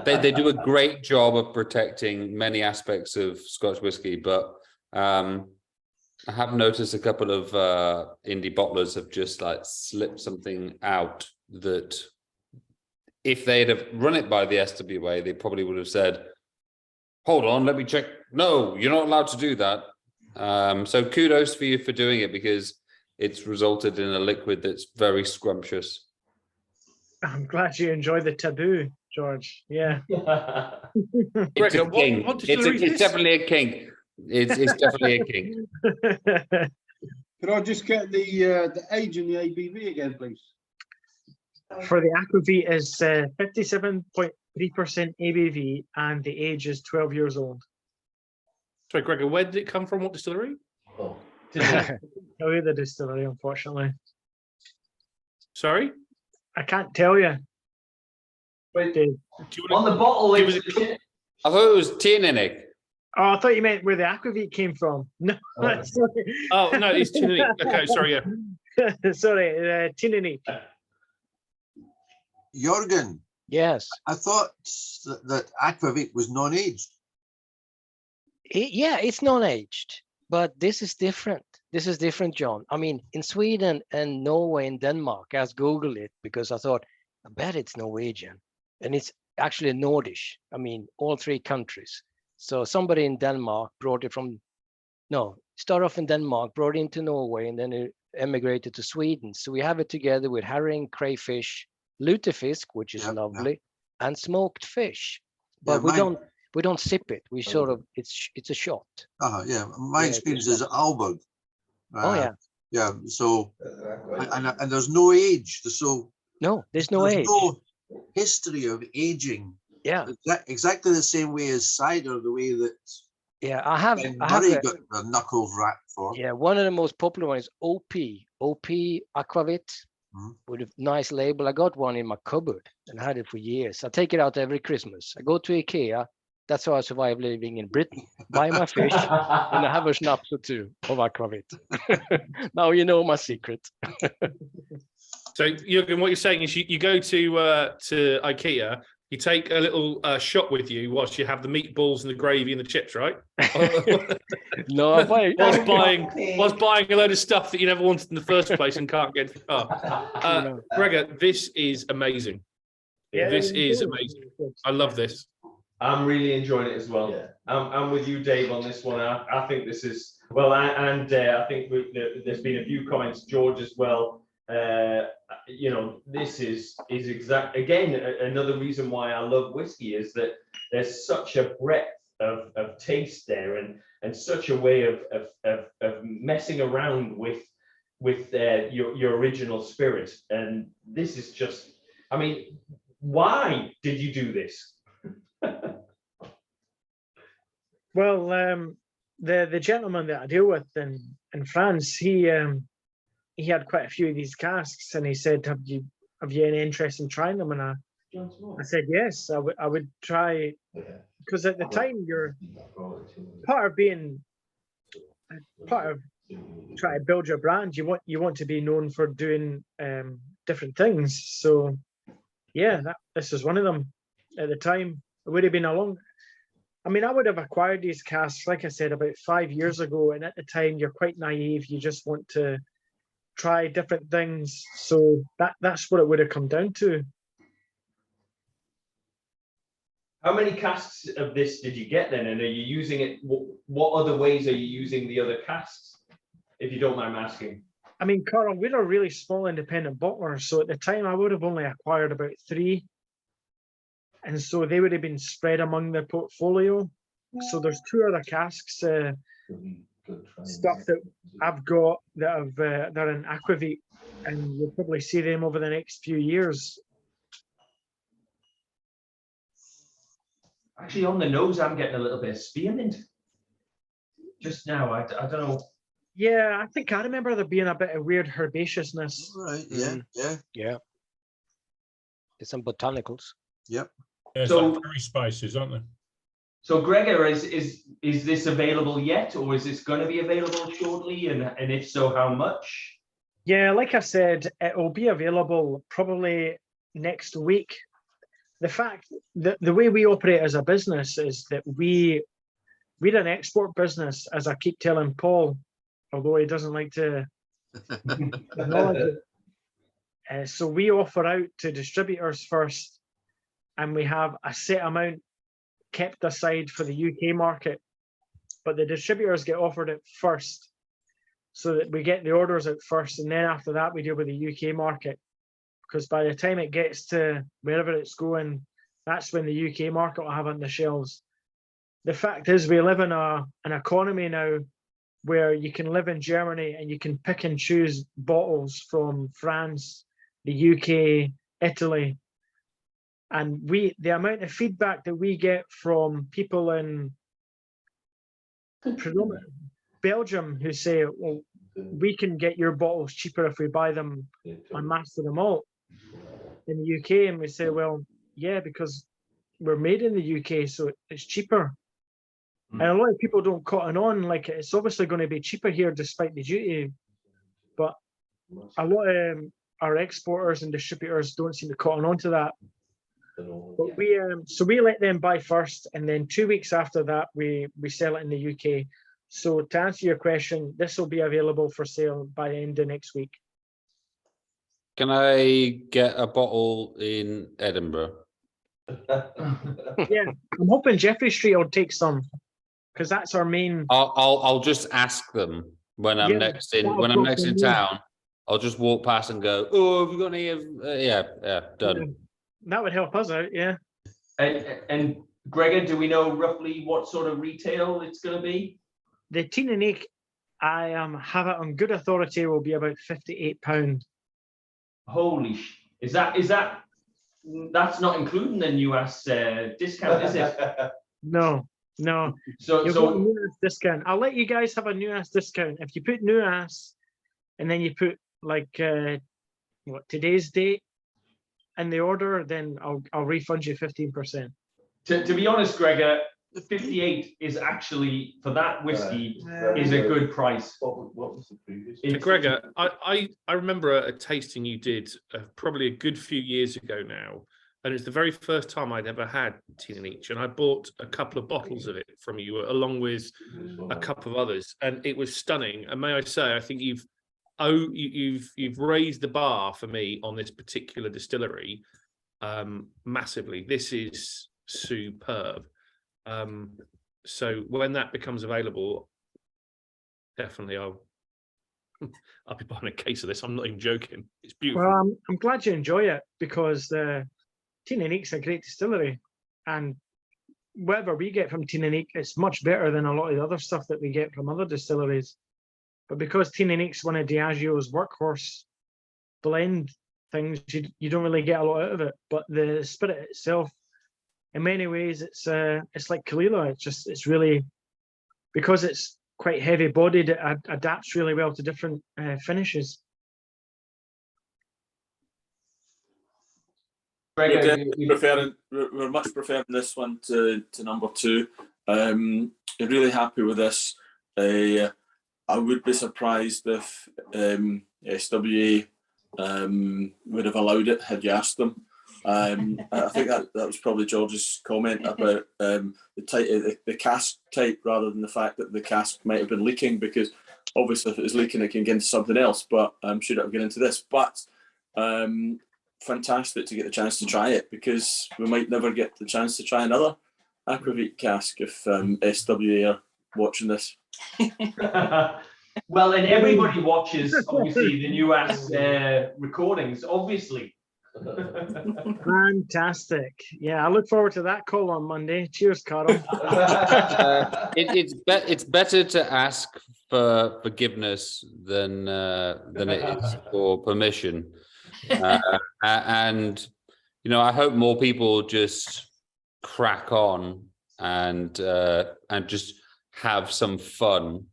They do a great job of protecting many aspects of Scotch whiskey, but I have noticed a couple of indie bottlers have just like slipped something out that if they'd have run it by the SWA, they probably would have said, hold on, let me check. No, you're not allowed to do that. So kudos for you for doing it because it's resulted in a liquid that's very scrumptious. I'm glad you enjoy the taboo, George. Yeah. It's a king. It's definitely a king. It's definitely a king. Could I just get the age and the ABV again, please? For the aquavit is 57.3% ABV and the age is 12 years old. Sorry, Gregor, where did it come from? What distillery? Oh, tell you the distillery, unfortunately. Sorry? I can't tell you. Wait, on the bottle, I thought it was Teannich. Oh, I thought you meant where the aquavit came from. No, sorry. Oh, no, it's Teannich. Okay, sorry, yeah. Sorry, Teannich. Jürgen. Yes. I thought that aquavit was non-aged. Yeah, it's non-aged, but this is different. This is different, John. I mean, in Sweden and Norway and Denmark, I just Googled it because I thought, I bet it's Norwegian. And it's actually Nordish. I mean, all three countries. So somebody in Denmark brought it started off in Denmark, brought it into Norway, and then it emigrated to Sweden. So we have it together with herring, crayfish, lutefisk, which is lovely, and smoked fish. But we don't sip it. We sort of it's a shot. Yeah. My experience is Aalborg. Yeah. So and there's no age. So there's no age. No history of aging. Yeah. Exactly the same way as cider, the way that I have got the knuckles wrapped for. Yeah, one of the most popular ones is OP Aquavit with a nice label. I got one in my cupboard and had it for years. I take it out every Christmas. I go to IKEA. That's how I survive living in Britain. Buy my fish and I have a schnapps or two of aquavit. Now you know my secret. So, Jürgen, what you're saying is you go to IKEA, you take a little shot with you whilst you have the meatballs and the gravy and the chips, right? No, whilst buying a load of stuff that you never wanted in the first place and can't get. Gregor, this is amazing. Yeah, this is amazing. I love this. I'm really enjoying it as well. Yeah. I'm with you, Dave, on this one. I think this is well, and I think there's been a few comments, George as well. This is again another reason why I love whiskey is that there's such a breadth of taste there and such a way of messing around with your original spirit. And this is just, I mean, why did you do this? Well, the gentleman that I deal with in France, he had quite a few of these casks, and he said, "Have you any interest in trying them?" And I said, "Yes, I would try," because at the time you're part of try to build your brand, you want to be known for doing different things. So yeah, this is one of them. At the time, it would have been a long. I mean, I would have acquired these casks, like I said, about 5 years ago, and at the time you're quite naive. You just want to try different things. So that's what it would have come down to. How many casks of this did you get then? And are you using it? What other ways are you using the other casks? If you don't mind asking. I mean, Carl, we're a really small independent bottler. So at the time, I would have only acquired about 3. And so they would have been spread among the portfolio. So there's 2 other casks, stuff that I've got that they're in aquavit, and you'll probably see them over the next few years. Actually, on the nose, I'm getting a little bit of spearmint just now. I don't know. Yeah, I think I remember there being a bit of weird herbaceousness. Right. Yeah. There's some botanicals. Yep. Yeah, So- like curry spices, aren't they? So Gregor, is this available yet, or is this going to be available shortly? And if so, how much? Yeah, like I said, it will be available probably next week. The fact that the way we operate as a business is that we're an export business, as I keep telling Paul, although he doesn't like to acknowledge it. So we offer out to distributors first, and we have a set amount kept aside for the UK market, but the distributors get offered it first, so that we get the orders out first, and then after that we deal with the UK market, because by the time it gets to wherever it's going, that's when the UK market will have it on the shelves. The fact is, we live in an economy now where you can live in Germany and you can pick and choose bottles from France, the UK, Italy. And the amount of feedback that we get from people in predominantly Belgium who say, well, we can get your bottles cheaper if we buy them on Master the Malt in the UK. And we say, well, yeah, because we're made in the UK, so it's cheaper. And a lot of people don't cotton on, like it's obviously going to be cheaper here despite the duty. But a lot of our exporters and distributors don't seem to cotton on to that. But we let them buy first, and then 2 weeks after that, we sell it in the UK. So to answer your question, this will be available for sale by the end of next week. Can I get a bottle in Edinburgh? Yeah, I'm hoping Jeffrey Street will take some, because that's our main. I'll just ask them when I'm next in town. I'll just walk past and go, oh, have you got any of yeah, done. That would help us out, yeah. And Gregor, do we know roughly what sort of retail it's going to be? The Teannich, I have it on good authority, will be about £58. Holy is that that's not including the NEWAS discount, is it? No. So you'll get a NEWAS discount. I'll let you guys have a NEWAS discount. If you put NEWAS and then you put like today's date in the order, then I'll refund you 15%. To be honest, Gregor, 58 is actually, for that whiskey, is a good price. What was the previous? Gregor, I remember a tasting you did probably a good few years ago now, and it's the very first time I'd ever had Teannich, and I bought a couple of bottles of it from you along with a couple of others, and it was stunning. And may I say, I think you've raised the bar for me on this particular distillery massively. This is superb. So when that becomes available, definitely I'll be buying a case of this. I'm not even joking. It's beautiful. Well, I'm glad you enjoy it, because the Teannich's a great distillery, and whatever we get from Teannich, it's much better than a lot of the other stuff that we get from other distilleries. But because Teannich's one of Diageo's workhorse blend things, you don't really get a lot out of it. But the spirit itself, in many ways, it's like Caol Ila. It's really, because it's quite heavy bodied, it adapts really well to different finishes. We're much preferring this one to number 2. Really happy with this. I would be surprised if SWA would have allowed it had you asked them. I think that was probably George's comment about the cask type rather than the fact that the cask might have been leaking, because obviously if it was leaking it can get into something else, but should it have get into this? But fantastic to get the chance to try it, because we might never get the chance to try another aquavit cask if SWA are watching this. Well, and everybody watches, obviously, the NEWAS recordings, obviously. Fantastic. Yeah, I look forward to that call on Monday. Cheers, Carol. It's better to ask for forgiveness than it is for permission. And I hope more people just crack on and just have some fun.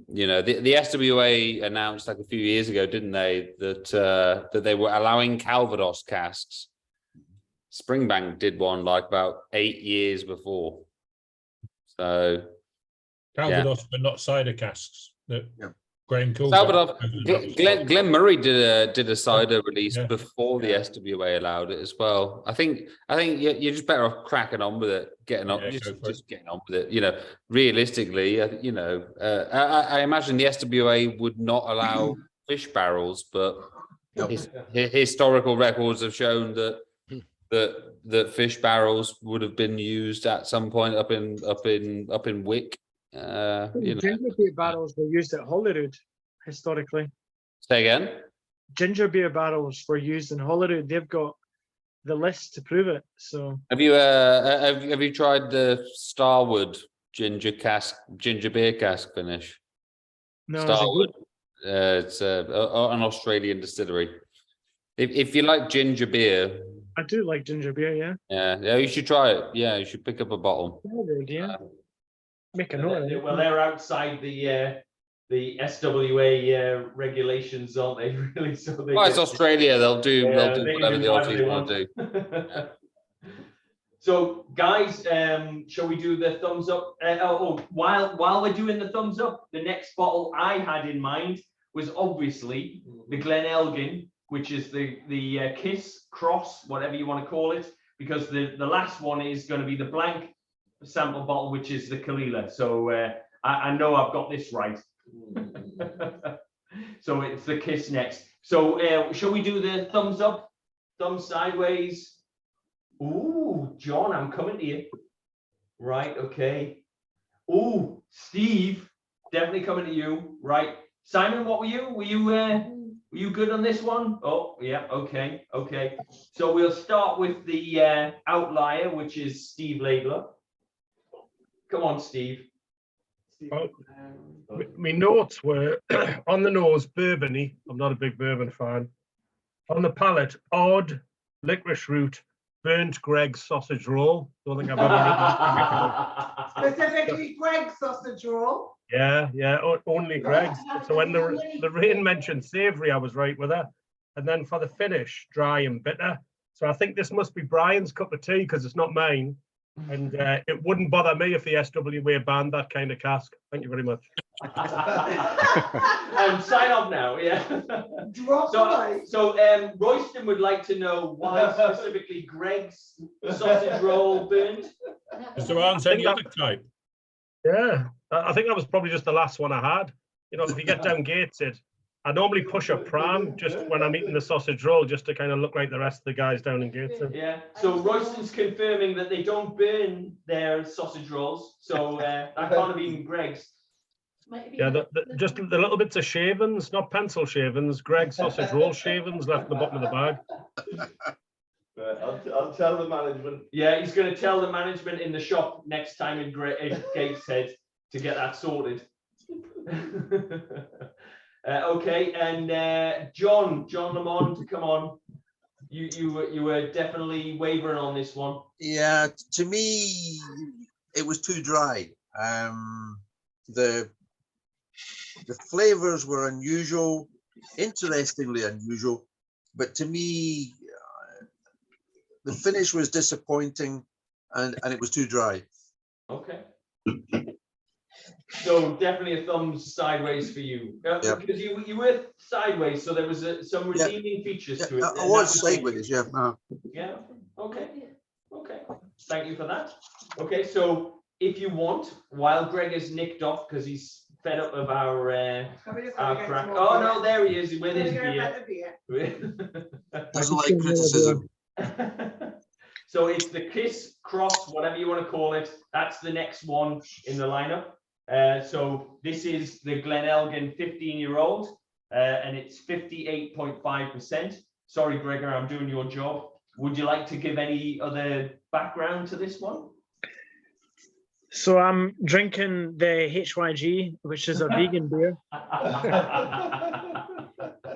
The SWA announced like a few years ago, didn't they, that they were allowing Calvados casks. Springbank did one like about 8 years before. So Calvados, but not cider casks. Graham Cool. Glen Murray did a cider release before the SWA allowed it as well. I think you're just better off cracking on with it, getting on with it. Realistically, I imagine the SWA would not allow fish barrels, but historical records have shown that fish barrels would have been used at some point up in Wick. Ginger beer barrels were used at Holyrood historically. Say again? Ginger beer barrels were used in Holyrood. They've got the list to prove it. So have you tried the Starwood ginger beer cask finish? No, Starwood. It's an Australian distillery. If you like ginger beer, I do like ginger beer. Yeah, you should try it. Yeah, you should pick up a bottle. Yeah. Make a note of it. Well, they're outside the SWA regulations, aren't they? Really? So it's Australia. They'll do whatever the Aussies want to do. So, guys, shall we do the thumbs up? While we're doing the thumbs up, the next bottle I had in mind was obviously the Glen Elgin, which is the Kiss Cross, whatever you want to call it, because the last one is going to be the blank sample bottle, which is the Caol Ila. So I know I've got this right. So it's the Kiss next. So shall we do the thumbs up, thumbs sideways? Ooh, John, I'm coming to you. Right, okay. Ooh, Steve, definitely coming to you. Right, Simon, what were you? Were you good on this one? Oh, yeah, okay. So we'll start with the outlier, which is Steve Laidler. Come on, Steve. My notes were on the nose, bourbony. I'm not a big bourbon fan. On the palate, odd, licorice root, burnt Greg's sausage roll. Don't think I've ever eaten Specifically Greg's sausage roll. Yeah, only Greg's. So when the rain mentioned savoury, I was right with her. And then for the finish, dry and bitter. So I think this must be Brian's cup of tea because it's not mine. And it wouldn't bother me if the SWA banned that kind of cask. Thank you very much. Sign off now, yeah. So Royston would like to know why specifically Greg's sausage roll burned. Is there aren't any other type? Yeah, I think that was probably just the last one I had. If you get down Gateshead, I normally push a pram just when I'm eating the sausage roll, just to kind of look like the rest of the guys down in Gateshead. Yeah. So Royston's confirming that they don't burn their sausage rolls. So that can't have been Greg's. Yeah, just the little bits of shavings, not pencil shavings, Greg's sausage roll shavings left at the bottom of the bag. Right, I'll tell the management. Yeah, he's going to tell the management in the shop next time in Gateshead to get that sorted. Okay, and John Lamond, come on. You were definitely wavering on this one. Yeah, to me, it was too dry. The flavors were unusual, interestingly unusual, but to me, the finish was disappointing, and it was too dry. Okay. So definitely a thumbs sideways for you. Because you were sideways, so there was some redeeming features to it. I was sideways, yeah. Yeah, okay, okay. Thank you for that. Okay, so if you want, while Greg is nicked off because he's fed up of our crack. Oh no, there he is with his beer. Doesn't like criticism. So it's the Kiss Cross, whatever you want to call it. That's the next one in the lineup. So this is the Glen Elgin 15-year-old, and it's 58.5%. Sorry, Gregor, I'm doing your job. Would you like to give any other background to this one? So I'm drinking the HYG, which is a vegan beer.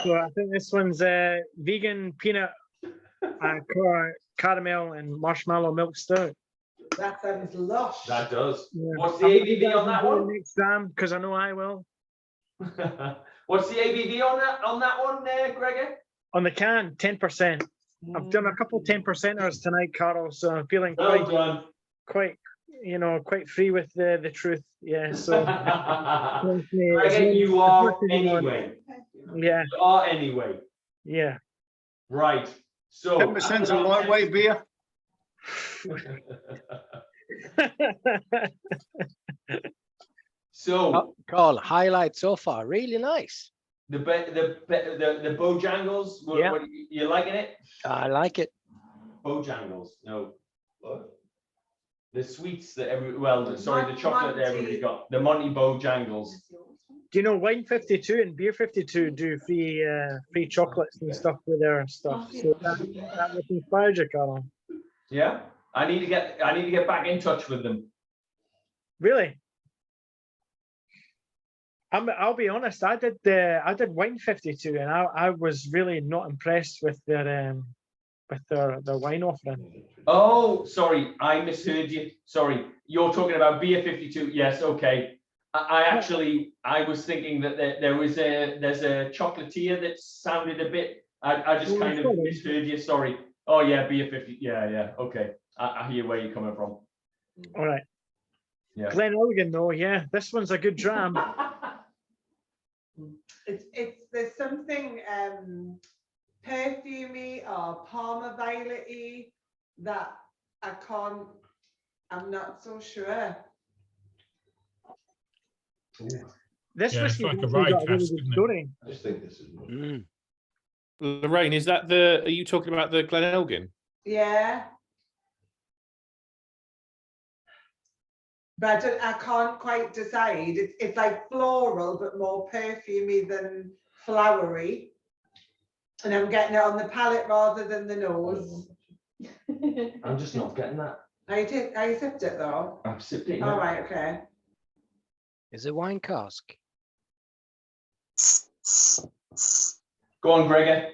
So I think this one's vegan peanut, caramel, and marshmallow milk stout. That sounds lush. That does. Yeah. What's the ABV on that one? Next time, because I know I will. What's the ABV on that one, Gregor? On the can, 10%. I've done a couple 10%ers tonight, Carol. So I'm feeling quite free with the truth. Yeah. So Gregor, you are anyway. Yeah. You are anyway. Yeah. Right. So 10% of lightweight beer. So Carl, highlight so far, really nice. The Bojangles, what, you liking it? I like it. Bojangles, no. What? The sweets that the chocolate that everybody got. The Monty Bojangles. Do you know Wine 52 and Beer 52 do free chocolates and stuff with their stuff? So that was inspired you, Carl. Yeah, I need to get back in touch with them. Really? I'll be honest. I did Wine 52, and I was really not impressed with their wine offering. Oh, sorry, I misheard you. Sorry, you're talking about Beer 52. Yes, okay. I was thinking that there's a chocolatier that sounded a bit. I just kind of misheard you. Sorry. Oh yeah, Beer 50. Yeah. Okay. I hear where you're coming from. All right. Yeah. Glen Elgin, though. Yeah, this one's a good dram. There's something perfumey or Palmer violet-y that I'm not so sure. This it's like a rye cask, isn't it? I just think this is Lorraine, are you talking about the Glen Elgin? Yeah. But I can't quite decide. It's like floral, but more perfumey than flowery. And I'm getting it on the palate rather than the nose. I'm just not getting that. I sipped it though. I've sipped it. All right, okay. Is it wine cask? Go on, Gregor.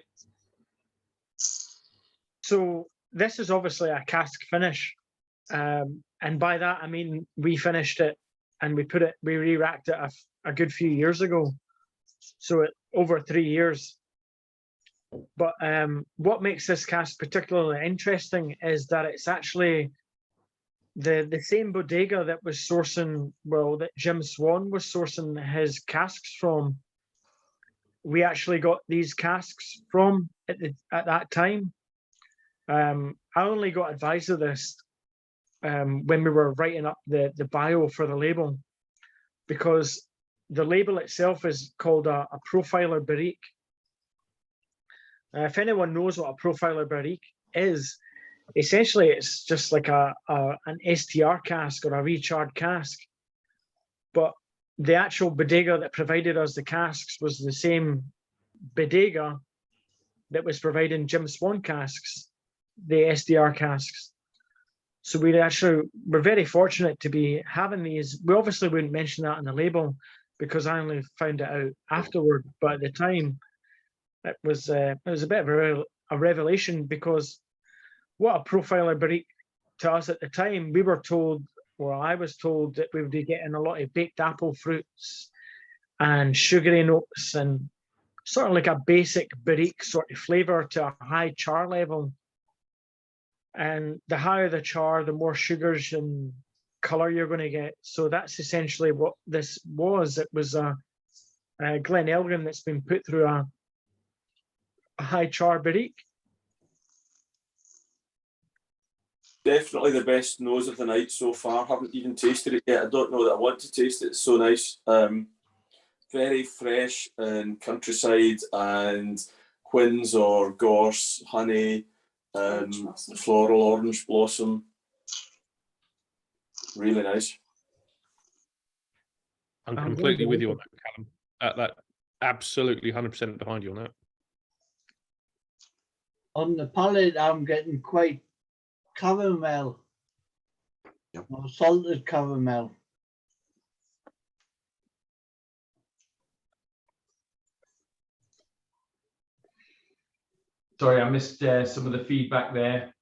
So this is obviously a cask finish. And by that, I mean, we finished it and we re-racked it a good few years ago. So over 3 years. But what makes this cask particularly interesting is that it's actually the same bodega that was sourcing, that Jim Swan was sourcing his casks from. We actually got these casks from at that time. I only got advice of this when we were writing up the bio for the label, because the label itself is called a profiler barrique. If anyone knows what a profiler barrique is, essentially it's just like an STR cask or a recharred cask. But the actual bodega that provided us the casks was the same bodega that was providing Jim Swan casks, the SDR casks. So we're very fortunate to be having these. We obviously wouldn't mention that in the label because I only found it out afterward. But at the time, it was a bit of a revelation, because what a profiler barrique to us at the time, we were told, or I was told, that we would be getting a lot of baked apple fruits and sugary notes and sort of like a basic barrique sort of flavor to a high char level. And the higher the char, the more sugars and color you're going to get. So that's essentially what this was. It was a Glen Elgin that's been put through a high char barrique. Definitely the best nose of the night so far. Haven't even tasted it yet. I don't know that I want to taste it. It's so nice. Very fresh and countryside and quinns or gorse, honey, floral orange blossom. Really nice. I'm completely with you on that, Callum. That absolutely 100% behind you on that. On the palate, I'm getting quite caramel, or salted caramel. Sorry, I missed some of the feedback there.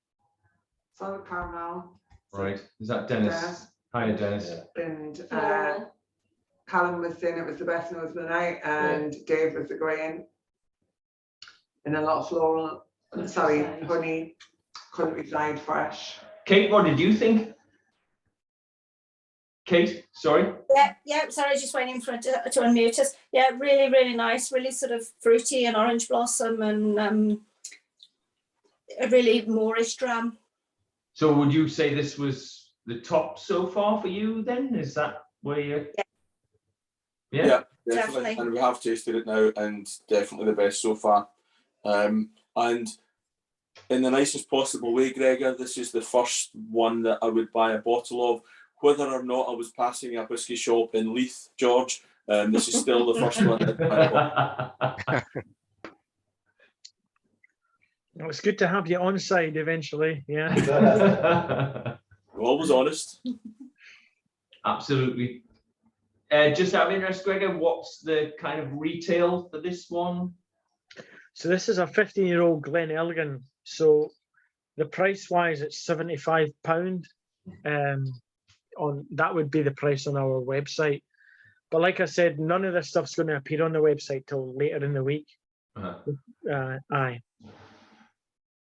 Solid caramel. Right, is that Dennis? Dennis. Hiya, Dennis. And Callum was saying it was the best nose of the night, and Dave was agreeing. And a lot of floral, sorry, honey, countryside fresh. Kate, what did you think? Kate, sorry. Yeah, sorry, I was just waiting for it to unmute us. Yeah, really, really nice, really sort of fruity and orange blossom and a really Moorish dram. So would you say this was the top so far for you then? Is that where you? Yeah, definitely. And we have tasted it now, and definitely the best so far. And in the nicest possible way, Gregor, this is the first one that I would buy a bottle of. Whether or not I was passing a whisky shop in Leith, George, this is still the first one I'd buy a bottle. Well, it's good to have you on side eventually. Yeah. Always honest. Absolutely. Just out of interest, Gregor, what's the kind of retail for this one? So this is a 15-year-old Glen Elgin. So the price wise, it's £75. On that would be the price on our website. But like I said, none of this stuff's going to appear on the website till later in the week. Aye.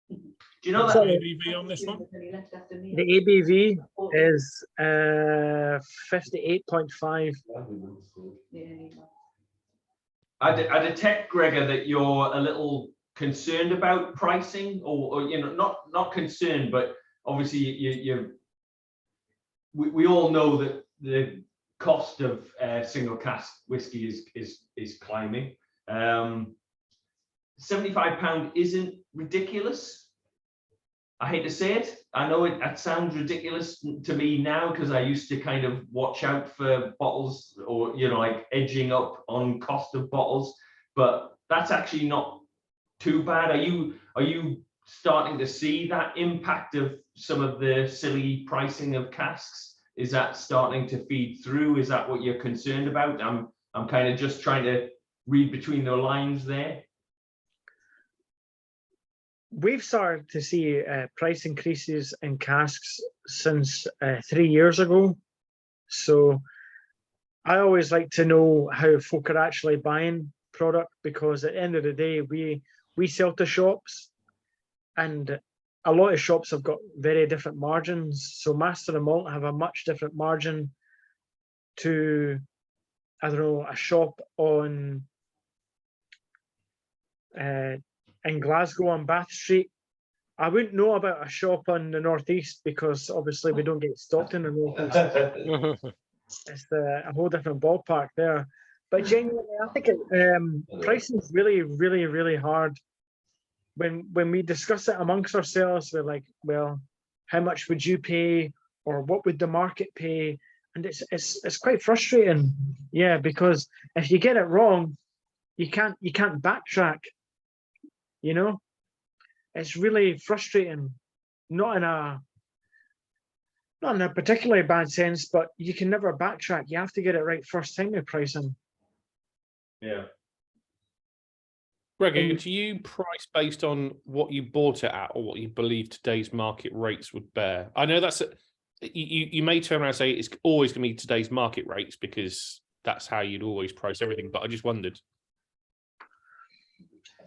Do you know What's that the ABV on this one? The ABV is 58.5. I detect, Gregor, that you're a little concerned about pricing, or you know, not concerned, but obviously we all know that the cost of single cask whiskey is climbing. £75 isn't ridiculous. I hate to say it. I know it sounds ridiculous to me now because I used to kind of watch out for bottles, or you know, like edging up on cost of bottles, but that's actually not too bad. Are you starting to see that impact of some of the silly pricing of casks? Is that starting to feed through? Is that what you're concerned about? I'm kind of just trying to read between the lines there. We've started to see price increases in casks since 3 years ago. So I always like to know how folk are actually buying product, because at the end of the day, we sell to shops, and a lot of shops have got very different margins. So Master and Malt have a much different margin to, I don't know, a shop on in Glasgow on Bath Street. I wouldn't know about a shop on the northeast because obviously we don't get stocked in the northeast. It's a whole different ballpark there. But genuinely, I think pricing is really, really, really hard. When we discuss it amongst ourselves, we're like, well, how much would you pay, or what would the market pay? And it's quite frustrating, yeah, because if you get it wrong, you can't backtrack. You know, it's really frustrating. Not in a particularly bad sense, but you can never backtrack. You have to get it right first time with pricing. Yeah. Gregor, do you price based on what you bought it at or what you believe today's market rates would bear? I know that's you may turn around and say it's always going to be today's market rates because that's how you'd always price everything. But I just wondered.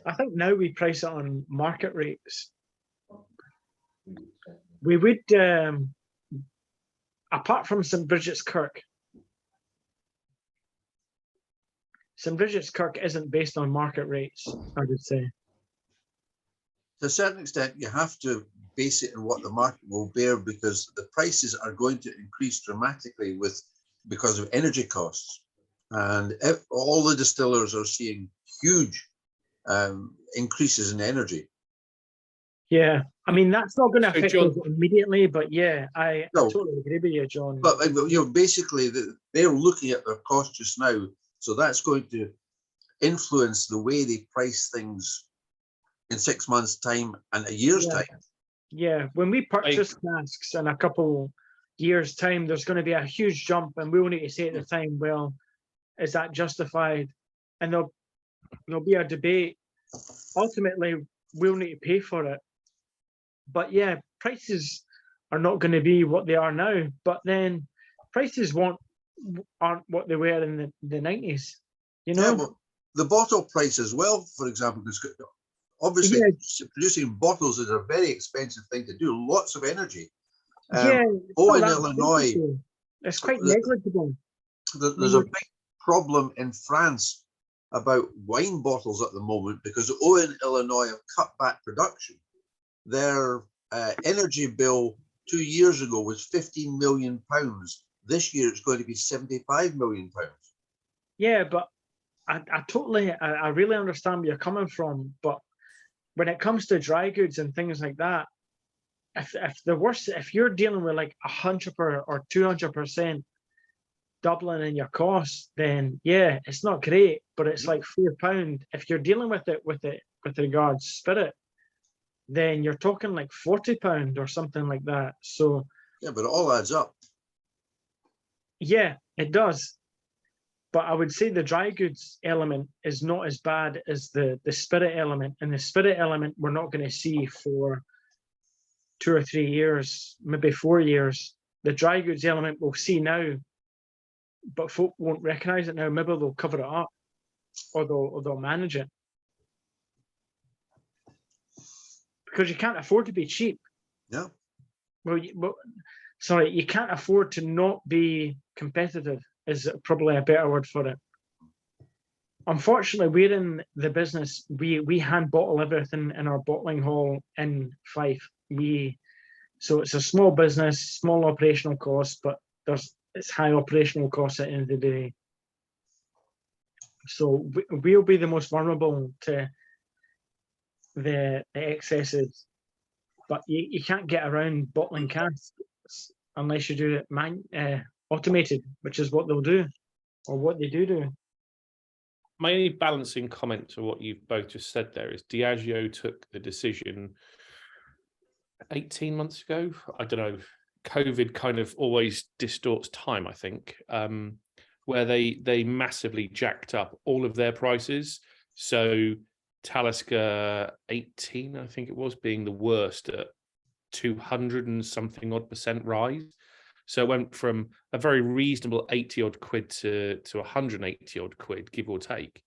I think now we price it on market rates. We would, apart from St. Bridgets Kirk, St. Bridgets Kirk isn't based on market rates, I would say. To a certain extent, you have to base it on what the market will bear, because the prices are going to increase dramatically because of energy costs. And all the distillers are seeing huge increases in energy. Yeah, I mean, that's not going to So, affect John- us immediately, but yeah, I No. totally agree with you, John. But basically, they're looking at their costs just now, so that's going to influence the way they price things in 6 months' time and a year's Yeah. time. Yeah, when we purchase casks in a couple years' time, there's going to be a huge jump, and we'll need to say at the time, well, is that justified? And there'll be a debate. Ultimately, we'll need to pay for it. But yeah, prices are not going to be what they are now. But then prices aren't what they were in the 90s. You know? Yeah, well, the bottle price as well, for example, is obviously producing bottles is a very expensive thing to do. Lots of energy. Yeah, in Illinois, it's quite negligible. There's a big problem in France about wine bottles at the moment, because in Illinois have cut back production. Their energy bill 2 years ago was £15 million. This year it's going to be £75 million. Yeah, but I really understand where you're coming from. But when it comes to dry goods and things like that, if you're dealing with like 100% or 200% doubling in your costs, then yeah, it's not great, but it's like £4. If you're dealing with regards spirit, then you're talking like £40 or something like that. So yeah, but it all adds up. Yeah, it does. But I would say the dry goods element is not as bad as the spirit element. And the spirit element we're not going to see for 2 or 3 years, maybe 4 years. The dry goods element we'll see now, but folk won't recognize it now. Maybe they'll cover it up, or they'll manage it. Because you can't afford to be cheap. Yeah. Well, sorry, you can't afford to not be competitive, is probably a better word for it. Unfortunately, we're in the business, we hand bottle everything in our bottling hall in Fife. So it's a small business, small operational cost, but it's high operational costs at the end of the day. So we'll be the most vulnerable to the excesses, but you can't get around bottling casks unless you do it automated, which is what they'll do, or what they do. My only balancing comment to what you've both just said there is Diageo took the decision 18 months ago. I don't know. COVID kind of always distorts time, I think, where they massively jacked up all of their prices. So Talisker 18, I think it was, being the worst at 200 and something odd % rise. So it went from a very reasonable 80 odd quid to 180 odd quid, give or take.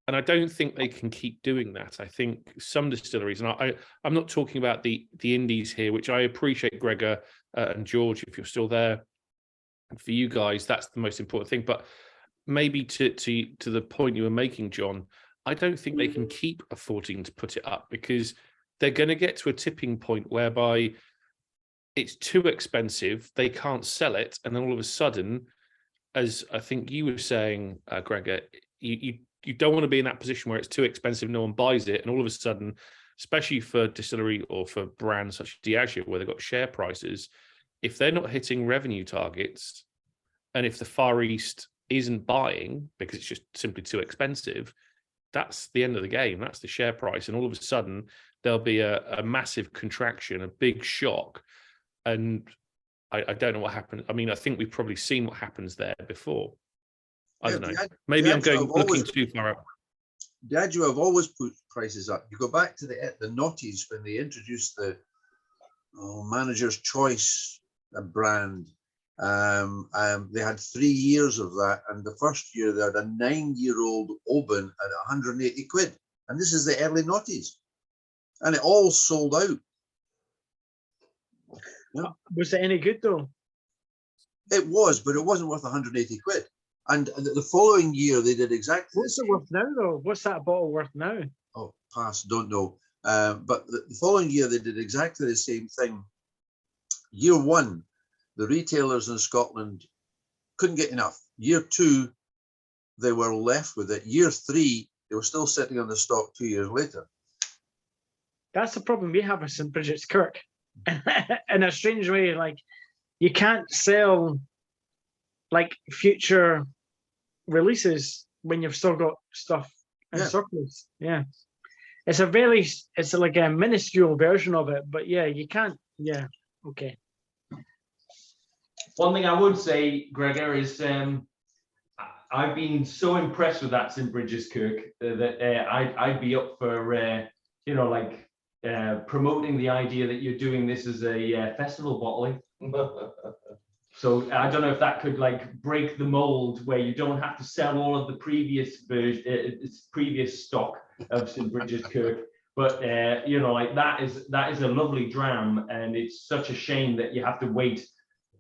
And I don't think they can keep doing that. I think some distilleries, and I'm not talking about the indies here, which I appreciate, Gregor and George, if you're still there. And for you guys, that's the most important thing. But maybe to the point you were making, John, I don't think they can keep affording to put it up, because they're going to get to a tipping point whereby it's too expensive, they can't sell it, and then all of a sudden, as I think you were saying, Gregor, you don't want to be in that position where it's too expensive, no one buys it, and all of a sudden, especially for distillery or for brands such as Diageo, where they've got share prices, if they're not hitting revenue targets, and if the Far East isn't buying because it's just simply too expensive, that's the end of the game. That's the share price, and all of a sudden there'll be a massive contraction, a big shock. And I don't know what happened. I mean, I think we've probably seen what happens there before. I don't know. Maybe I'm looking too far out. Diageo have always put prices up. You go back to the noughties when they introduced the Manager's Choice brand. They had 3 years of that, and the first year they had a 9-year-old Oban at 180 quid. And this is the early noughties. And it all sold out. Yeah. Was it any good though? It was, but it wasn't worth 180 quid. And the following year, they did exactly. What's it worth now, though? What's that bottle worth now? Oh, pass, don't know. But the following year, they did exactly the same thing. Year one, the retailers in Scotland couldn't get enough. Year two, they were left with it. Year three, they were still sitting on the stock 2 years later. That's the problem we have with St. Bridget's Kirk. In a strange way, like, you can't sell like future releases when you've still got stuff in surplus. Yeah. It's like a minuscule version of it, but yeah, you can't. Yeah. Okay. One thing I would say, Gregor, is I've been so impressed with that St. Bridget's Kirk that I'd be up for, you know, like promoting the idea that you're doing this as a festival bottling. So I don't know if that could like break the mold where you don't have to sell all of the previous previous stock of St. Bridget's Kirk, but you know, like that is a lovely dram, and it's such a shame that you have to wait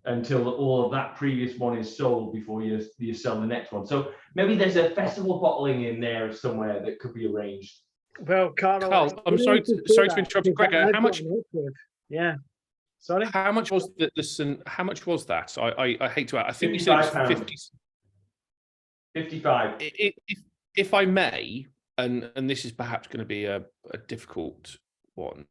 until all of that previous one is sold before you sell the next one. So maybe there's a festival bottling in there somewhere that could be arranged. Well, Carl, I'm sorry to interrupt, Gregor. How much? Yeah. Sorry. How much was how much was that? I hate to add. I think you said it was 50. 55. If I may, and this is perhaps going to be a difficult one.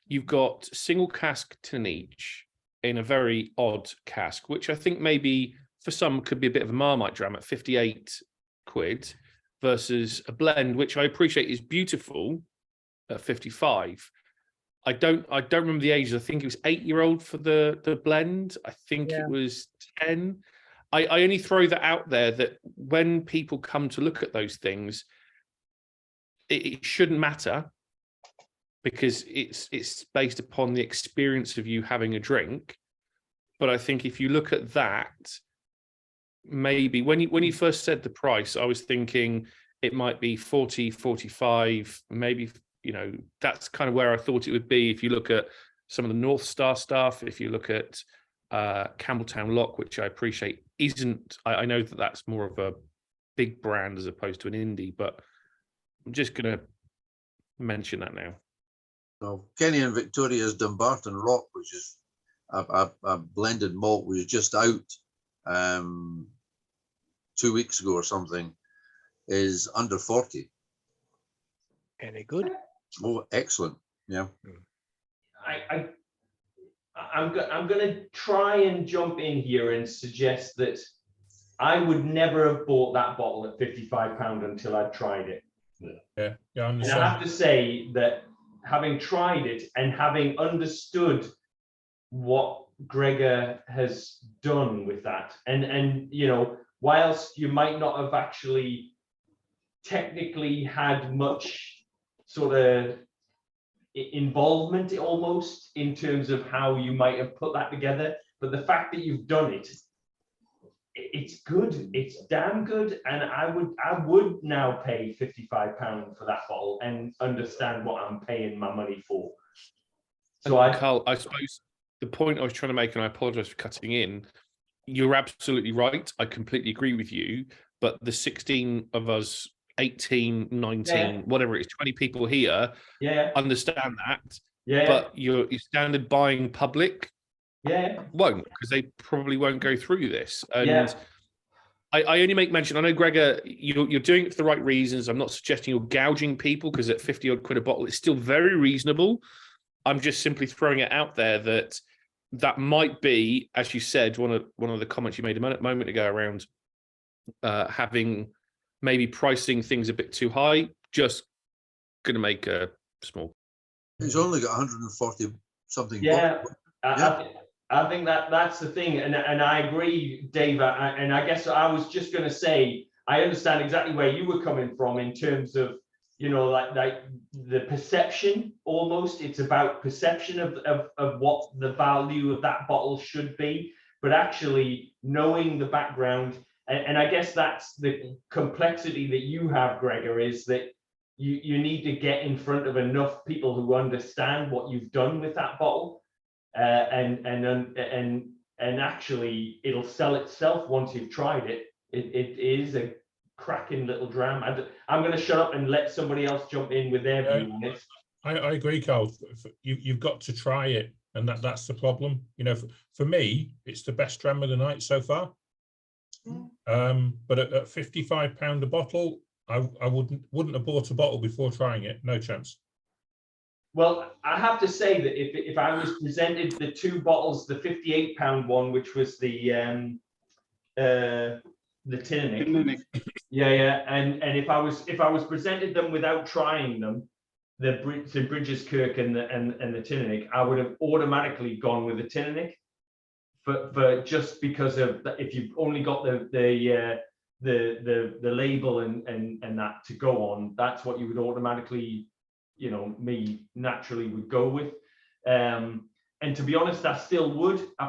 You've got single cask Teannich in a very odd cask, which I think maybe for some could be a bit of a Marmite dram at 58 quid versus a blend, which I appreciate is beautiful at 55. I don't remember the ages. I think it was 8-year-old for the blend. I think it was 10. I only throw that out there that when people come to look at those things, it shouldn't matter because it's based upon the experience of you having a drink. But I think if you look at that, maybe when you first said the price, I was thinking it might be 40, 45, maybe. You know, that's kind of where I thought it would be. If you look at some of the North Star stuff, if you look at Campbelltown Lock, which I appreciate isn't, I know that that's more of a big brand as opposed to an indie, but I'm just going to mention that now. So Kenny and Victoria's Dumbarton Rock, which is a blended malt, was just out 2 weeks ago or something, is under 40. Very good. Oh, excellent. Yeah. I'm going to try and jump in here and suggest that I would never have bought that bottle at £55 until I'd tried it. Yeah, I And understand. I have to say that having tried it and having understood what Gregor has done with that, and you know, whilst you might not have actually technically had much sort of involvement almost in terms of how you might have put that together, but the fact that you've done it, it's good, it's damn good, and I would now pay £55 for that bottle and understand what I'm paying my money for. So Carl, I suppose the point I was trying to make, and I apologize for cutting in, you're absolutely right, I completely agree with you, but the 16 of us, 18, 19, whatever it is, 20 people here, understand that. But your standard buying public won't, because they probably won't go through this. And I only make mention, I know, Gregor, you're doing it for the right reasons. I'm not suggesting you're gouging people, because at 50 odd quid a bottle, it's still very reasonable. I'm just simply throwing it out there that might be, as you said, one of the comments you made a moment ago around having maybe pricing things a bit too high, just going to make a small. He's only got 140 something. Yeah, I think that's the thing, and I agree, Dave. And I guess I was just going to say, I understand exactly where you were coming from in terms of, you know, like the perception. Almost, it's about perception of what the value of that bottle should be, but actually knowing the background. And I guess that's the complexity that you have, Gregor, is that you need to get in front of enough people who understand what you've done with that bottle, and and actually it'll sell itself once you've tried it. It is a cracking little dram. I'm going to shut up and let somebody else jump in with their view on it. I agree, Caol. You've got to try it, and that's the problem. You know, for me, it's the best dram of the night so far. But at £55 a bottle, I wouldn't have bought a bottle before trying it. No chance. Well, I have to say that if I was presented the two bottles, the £58 one, which was the Teannich, and if I was presented them without trying them, the Bridgets Kirk and the Teannich, I would have automatically gone with the Teannich, for just because of if you've only got the label and that to go on, that's what you would automatically, you know, me naturally would go with. And to be honest, I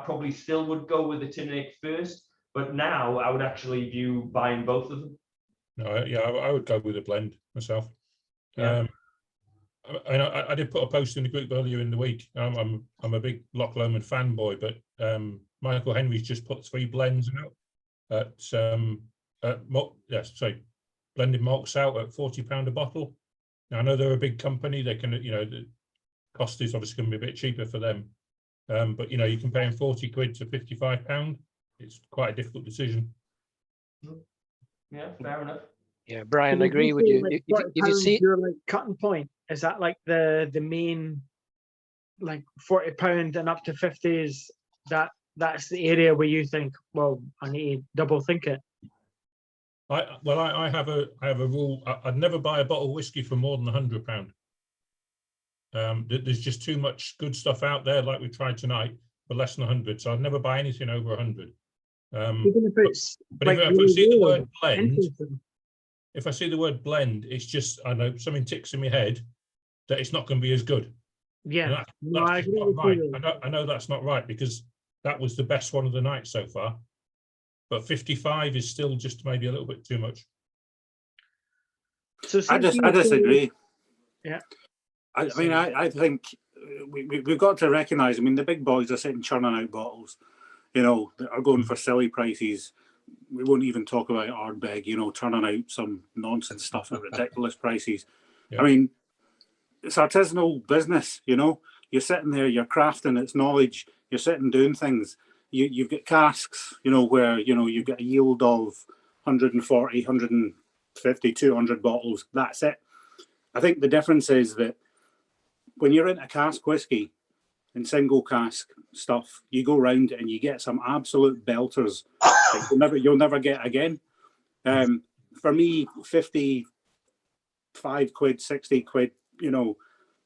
probably still would go with the Teannich first, but now I would actually view buying both of them. No, yeah, I would go with a blend myself. Yeah. I did put a post in the group earlier in the week. I'm a big Loch Lomond fanboy, but Michael Henry's just put 3 blends out at blended malts out at £40 a bottle. Now, I know they're a big company. They can, you know, the cost is obviously going to be a bit cheaper for them. But you know, you comparing 40 quid to £55, it's quite a difficult decision. Yeah, fair enough. Yeah, Brian, I agree with you. Like If you see, your like cutting point, is that like the main, like £40 and up to 50 is that's the area where you think, well, I need to double think it. I have a rule. I'd never buy a bottle of whiskey for more than £100. There's just too much good stuff out there, like we tried tonight, for less than 100. So I'd never buy anything over 100. Even if it's but like if I see the word blend, interesting. if I see the word blend, it's just, I know something ticks in my head that it's not going to be as good. Yeah, And that's just not right. I know that's not right, because that was the best one of the night so far. But 55 is still just maybe a little bit too much. So I disagree. Yeah. I mean, I think we've got to recognise, I mean, the big boys are sitting churning out bottles, you know, that are going for silly prices. We won't even talk about Ardbeg, you know, turning out some nonsense stuff at ridiculous prices. Yeah. I mean, it's artisanal business, you know. You're sitting there, you're crafting, it's knowledge, you're sitting doing things. You've got casks, you know, where, you know, you've got a yield of 140, 150, 200 bottles. That's it. I think the difference is that when you're into cask whiskey and single cask stuff, you go round and you get some absolute belters that you'll never get again. For me, 55 quid, 60 quid, you know,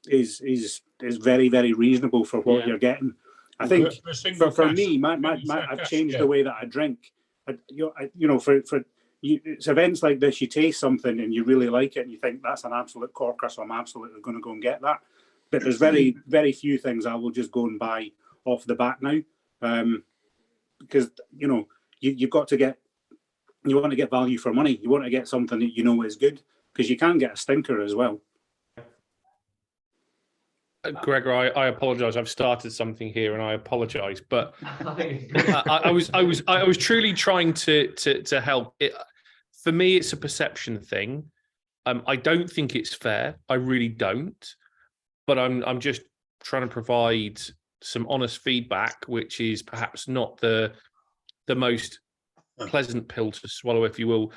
is very, very reasonable for what you're getting. I think for me, I've changed the way that I drink. You know, it's events like this, you taste something and you really like it and you think that's an absolute corker, so I'm absolutely going to go and get that. But there's very, very few things I will just go and buy off the bat now, because, you know, you want to get value for money. You want to get something that you know is good, because you can get a stinker as well. Gregor, I apologise. I've started something here, and I apologise. But I was truly trying to help. For me, it's a perception thing. I don't think it's fair. I really don't. But I'm just trying to provide some honest feedback, which is perhaps not the most pleasant pill to swallow, if you will.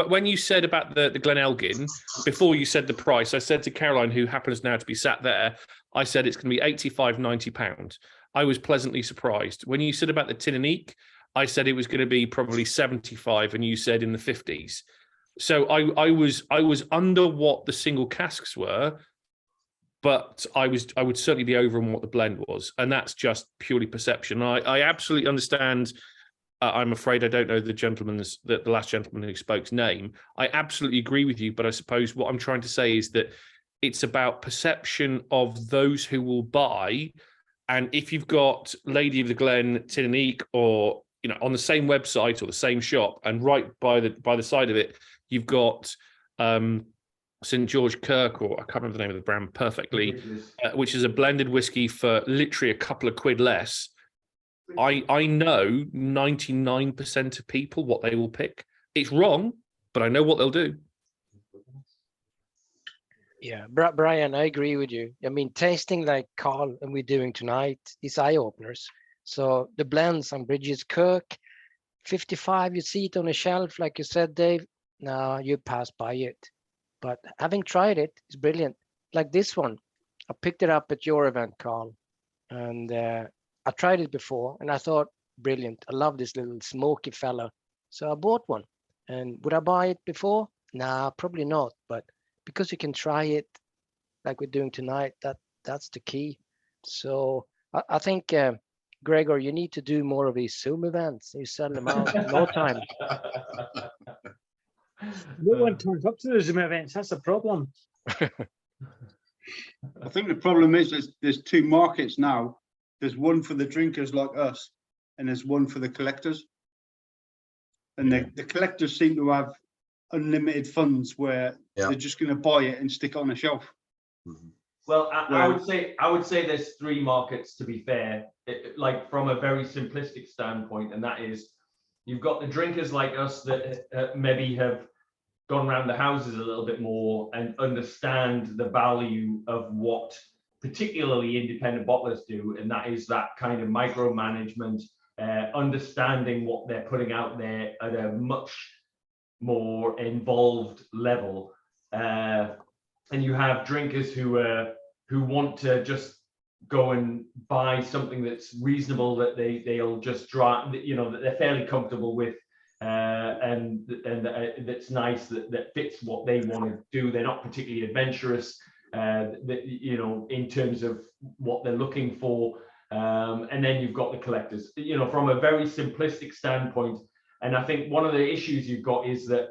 When you said about the Glen Elgin, before you said the price, I said to Caroline, who happens now to be sat there, I said it's going to be £85-90. I was pleasantly surprised. When you said about the Teannich, I said it was going to be probably 75, and you said in the 50s. So I was under what the single casks were, but I would certainly be over on what the blend was, and that's just purely perception. I absolutely understand. I'm afraid I don't know the last gentleman who spoke's name. I absolutely agree with you, but I suppose what I'm trying to say is that it's about perception of those who will buy. And if you've got Lady of the Glen, Teannich, or, you know, on the same website or the same shop, and right by the side of it, you've got St. George Kirk, or I can't remember the name of the brand perfectly, which is a blended whiskey for literally a couple of quid less. I know 99% of people what they will pick. It's wrong, but I know what they'll do. Yeah, Brian, I agree with you. I mean, tasting like Caol and we're doing tonight is eye openers. So the blends on Bridgets Kirk, 55, you see it on a shelf, like you said, Dave. No, you pass by it. But having tried it, it's brilliant. Like this one, I picked it up at your event, Caol, and I tried it before, and I thought, brilliant. I love this little smoky fella, so I bought one. And would I buy it before? Nah, probably not. But because you can try it, like we're doing tonight, that's the key. So I think, Gregor, you need to do more of these Zoom events. You sell them out in no time. No one turns up to the Zoom events. That's a problem. I think the problem is there's two markets now. There's one for the drinkers like us, and there's one for the collectors. And the collectors seem to have unlimited funds where they're just going to buy it and stick it on a shelf. Well, I would say there's three markets, to be fair, like from a very simplistic standpoint, and that is you've got the drinkers like us that maybe have gone around the houses a little bit more and understand the value of what particularly independent bottlers do, and that is that kind of micromanagement, understanding what they're putting out there at a much more involved level. And you have drinkers who want to just go and buy something that's reasonable, that they'll just try, you know, that they're fairly comfortable with, and that's nice, that fits what they want to do. They're not particularly adventurous, you know, in terms of what they're looking for. And then you've got the collectors, you know, from a very simplistic standpoint. And I think one of the issues you've got is that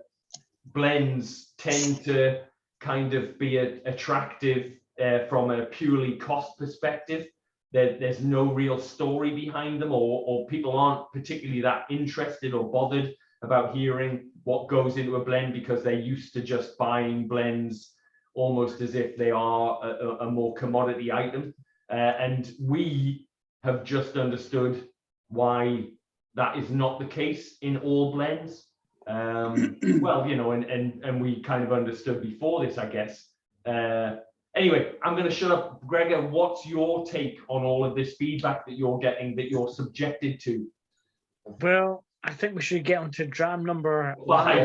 blends tend to kind of be attractive from a purely cost perspective. There's no real story behind them, or people aren't particularly that interested or bothered about hearing what goes into a blend, because they're used to just buying blends almost as if they are a more commodity item. And we have just understood why that is not the case in all blends. Well, you know, and we kind of understood before this, I guess. Anyway, I'm going to shut up. Gregor, what's your take on all of this feedback that you're getting, that you're subjected to? Well, I think we should get on to dram number 5.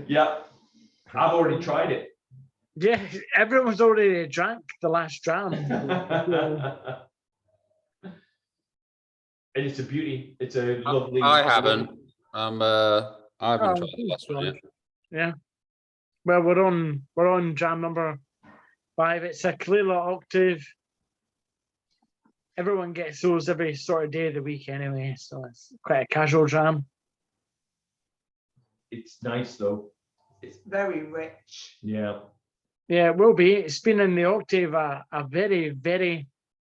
Yeah, I've already tried it. Yeah, everyone's already drank the last dram. And it's a beauty. It's a lovely. I haven't. I haven't tried the last one yet. Yeah. Well, we're on jam number 5. It's a Caol Ila octave. Everyone gets those every sort of day of the week anyway, so it's quite a casual jam. It's nice though. It's very rich. Yeah. Yeah, it will be. It's been in the octave a very, very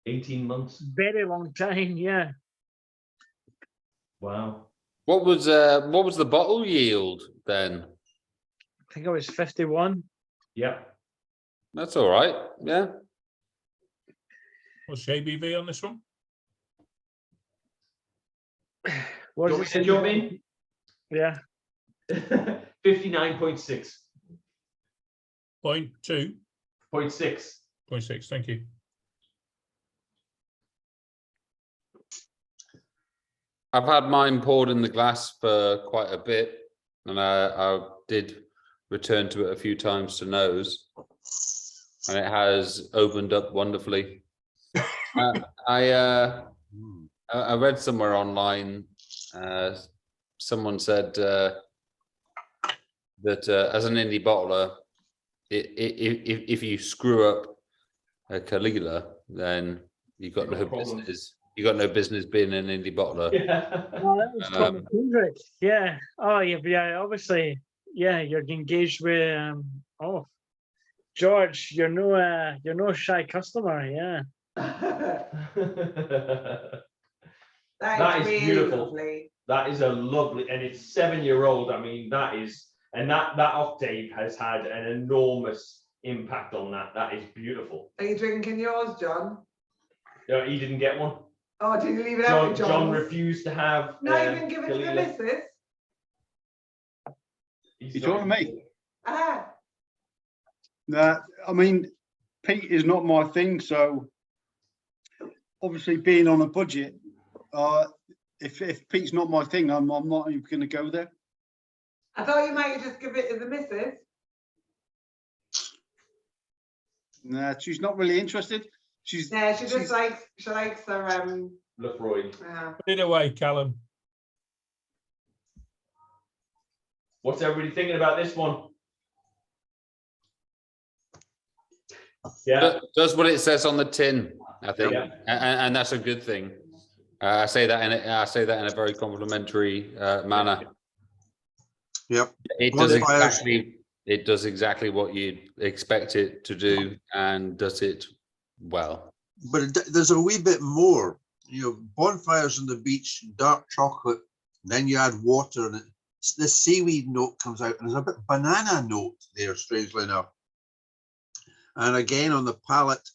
18 months. Very long time, yeah. Wow. What was the bottle yield then? I think it was 51. Yeah. That's all right. Yeah. What's the ABV on this one? What Do does you it want say? me to jump in? Yeah. 59.6. 0.2. 0.6. 0.6. Thank you. I've had mine poured in the glass for quite a bit, and I did return to it a few times to nose, and it has opened up wonderfully. I read somewhere online, someone said that as an indie bottler, if you screw up a Caol Ila, then you've got no business. You got no business being an indie bottler. Yeah. Oh, that was quite Kendrick. Yeah. Oh, yeah. Obviously, yeah. You're engaged with. Oh, George, you're no shy customer. Yeah. That is really beautiful. Lovely. That is a lovely, and it's 7-year-old. I mean, that is, and that octave has had an enormous impact on that. That is beautiful. Are you drinking yours, John? No, he didn't get one. Oh, did you leave it out with John John? refused to have. Not even give it to Caol the Ila. missus? You talking to me? Ah, Nah, I mean, Pete is not my thing, so obviously being on a budget, if Pete's not my thing, I'm not even going to go there. I thought you might just give it to the missus. Nah, she's not really interested. She's Yeah, she just likes her Lefroy. yeah. Put it away, Callum. What's everybody thinking about this one? Yeah, Does what it says on the tin, I think, Yeah. and that's a good thing. I say that in a very complimentary manner. Yep. It does exactly what you'd expect it to do, and does it well. But there's a wee bit more. You know, bonfires on the beach, dark chocolate, then you add water, and the seaweed note comes out, and there's a bit banana note there, strangely enough. And again on the palate,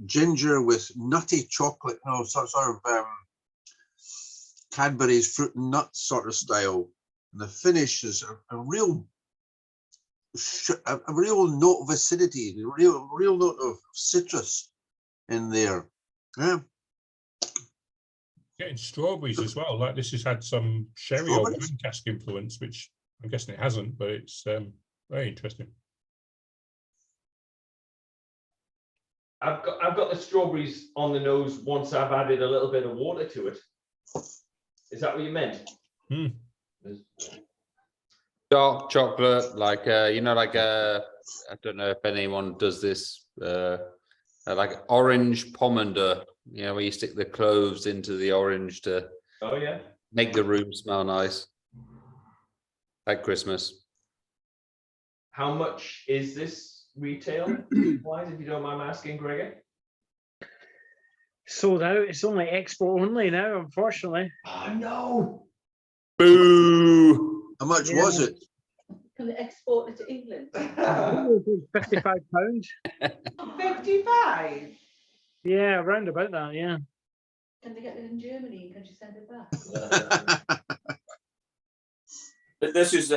ginger with nutty chocolate, you know, sort of Cadbury's fruit and nut sort of style. And the finish is a real note of acidity, a real note of citrus in there. Yeah. Getting strawberries as well. Like this has had some sherry or wine cask influence, which I'm guessing it hasn't, but it's very interesting. I've got the strawberries on the nose once I've added a little bit of water to it. Is that what you meant? Dark chocolate, like I don't know if anyone does this, like orange pomander. You know, where you stick the cloves into the orange to make the room smell nice, like Christmas. How much is this retail wise, if you don't mind asking, Gregor? Sold out. It's only export only now, unfortunately. Oh no! Boo! How much was it? Can they export it to England? £55. 55? Yeah, around about that, yeah. Can they get it in Germany? Can you send it back? This is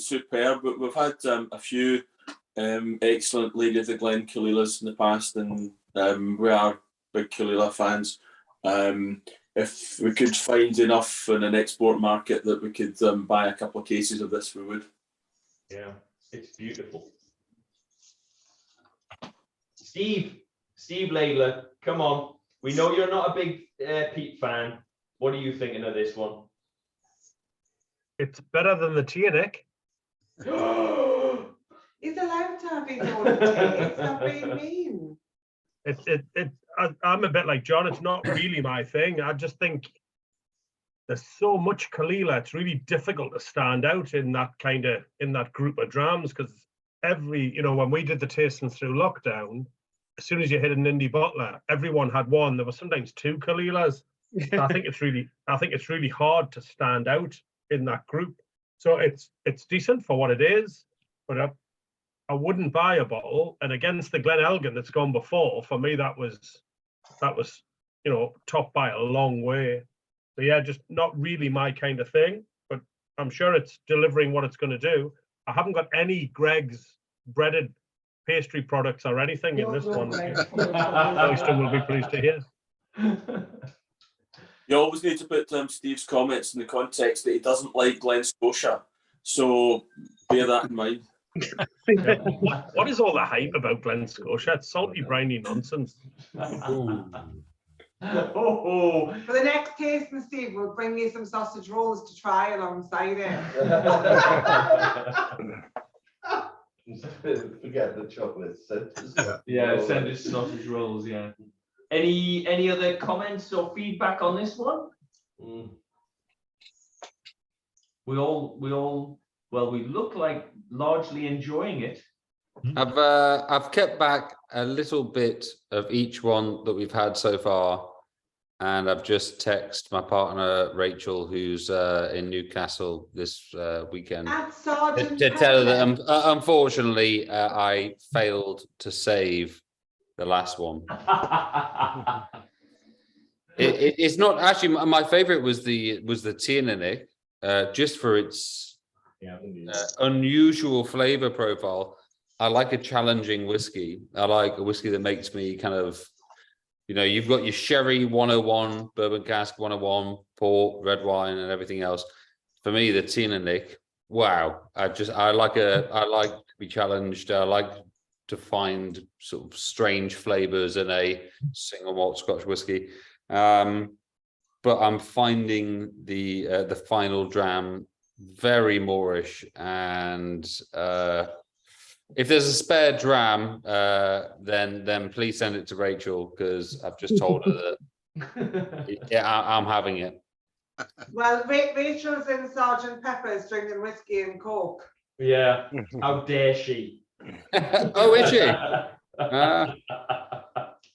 superb, but we've had a few excellent Lady of the Glen Caol Ilas in the past, and we are big Caol Ila fans. If we could find enough in an export market that we could buy a couple of cases of this, we would. Yeah, it's beautiful. Steve Layla, come on. We know you're not a big Pete fan. What are you thinking of this one? It's better than the Teannich. He's allowed to have his own taste. Stop being mean. I'm a bit like John. It's not really my thing. I just think there's so much Caol Ila. It's really difficult to stand out in that group of drams, because when we did the tasting through lockdown, as soon as you hit an indie bottler, everyone had one. There were sometimes two Caol Ilas. So I think it's really hard to stand out in that group. So it's decent for what it is, but I wouldn't buy a bottle. And against the Glen Elgin that's gone before, for me that was top by a long way. So yeah, just not really my kind of thing, but I'm sure it's delivering what it's going to do. I haven't got any Greg's breaded pastry products or anything in this one. Royston will be pleased to hear. You always need to put Steve's comments in the context that he doesn't like Glen Scotia, so bear that in mind. What is all the hype about Glen Scotia? It's salty, briny nonsense. For the next tasting, Steve, we'll bring you some sausage rolls to try alongside it. Forget the chocolate centers. Yeah, send us sausage rolls. Yeah. Any other comments or feedback on this one? We look like largely enjoying it. I've kept back a little bit of each one that we've had so far, and I've just texted my partner Rachel, who's in Newcastle this weekend, to tell her that unfortunately I failed to save the last one. It's not actually my favorite was the Teannich, just for its unusual flavor profile. I like a challenging whiskey. I like a whiskey that makes me kind of, you know, you've got your sherry 101, bourbon cask 101, port, red wine, and everything else. For me, the Teannich, wow. I like to be challenged. I like to find sort of strange flavors in a single malt Scotch whiskey. But I'm finding the final dram very Moorish, and if there's a spare dram, then please send it to Rachel, because I've just told her that I'm having it. Well, Rachel's in Sergeant Pepper's drinking whiskey and coke. Yeah, how dare she? Oh, is she?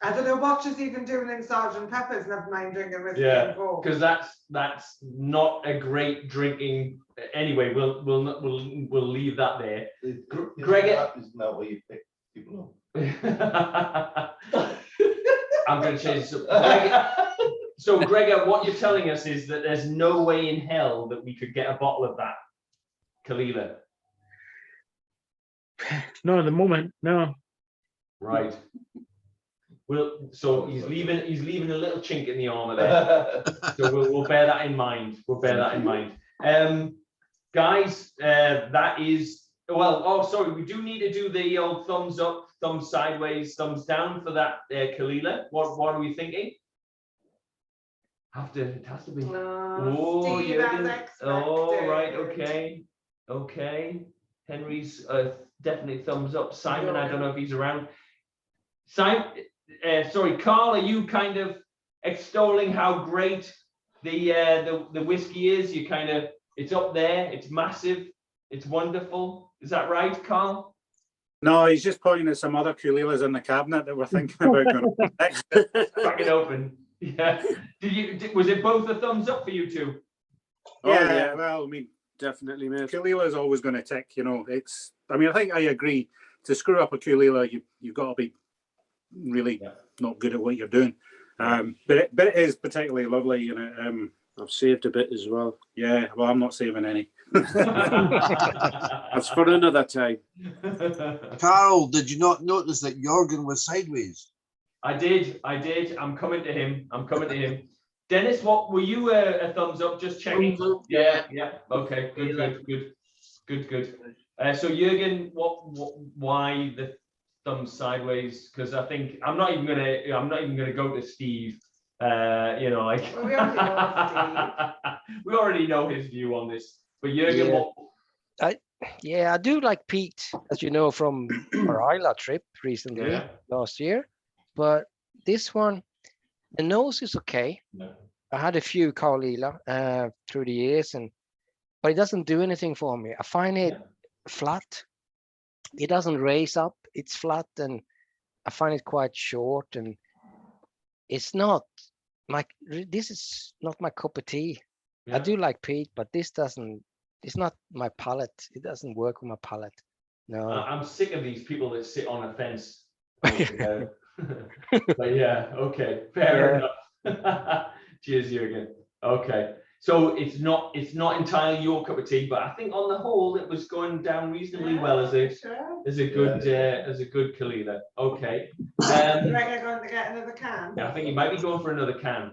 I don't know what she's even doing in Sergeant Pepper's, never mind drinking whiskey Yeah, and coke. because that's not a great drinking. Anyway, we'll leave that there. Gregor, isn't that where you pick people up? I'm going to change this. So, Gregor, what you're telling us is that there's no way in hell that we could get a bottle of that Caol Ila. No, at the moment, no. Right. So he's leaving a little chink in the armor there. So we'll bear that in mind. We'll bear that in mind. Guys, that is, well, oh, sorry, we do need to do the old thumbs up, thumbs sideways, thumbs down for that Caol Ila. What are we thinking? It has to be. Oh, Steve, Jürgen. as Oh, right, expected. okay. Henry's definitely thumbs up. Simon, I don't know if he's around. Simon, sorry, Carl, are you kind of extolling how great the whiskey is? You kind of, it's up there, it's massive, it's wonderful. Is that right, Carl? No, he's just pointing at some other Caol Ilas in the cabinet that we're thinking about going next. Crack it open. Yeah. Was it both a thumbs up for you two? Yeah, well, I mean, definitely, man. Caol Ila is always going to tick, you know. It's, I mean, I think I agree. To screw up a Caol Ila, you've got to be really not good at what you're doing. But it is particularly lovely, and I've saved a bit as well. Yeah, well, I'm not saving any. That's for another time. Carol, did you not notice that Jürgen was sideways? I did. I'm coming to him. Dennis, what were you a thumbs up? Just checking. Yeah. Okay. Good. So Jürgen, why the thumbs sideways? Because I think I'm not even gonna go to Steve. You know, like Well, we already know Steve. we already know his view on this. But Jürgen, I do like Pete, as you know, from our Isla trip recently, last year. But this one, the nose is okay. I had a few Caol Ila through the years, but it doesn't do anything for me. I find it flat. It doesn't raise up. It's flat, and I find it quite short. And it's not this is not my cup of tea. I do like Pete, but this doesn't. It's not my palate. It doesn't work with my palate. No. I'm sick of these people that sit on a fence. But yeah, okay, fair enough. Cheers, Jürgen. Okay, so it's not entirely your cup of tea, but I think on the whole it was going down reasonably well as a good Caol Ila. Okay. You reckon you're going to get another can? I think you might be going for another can.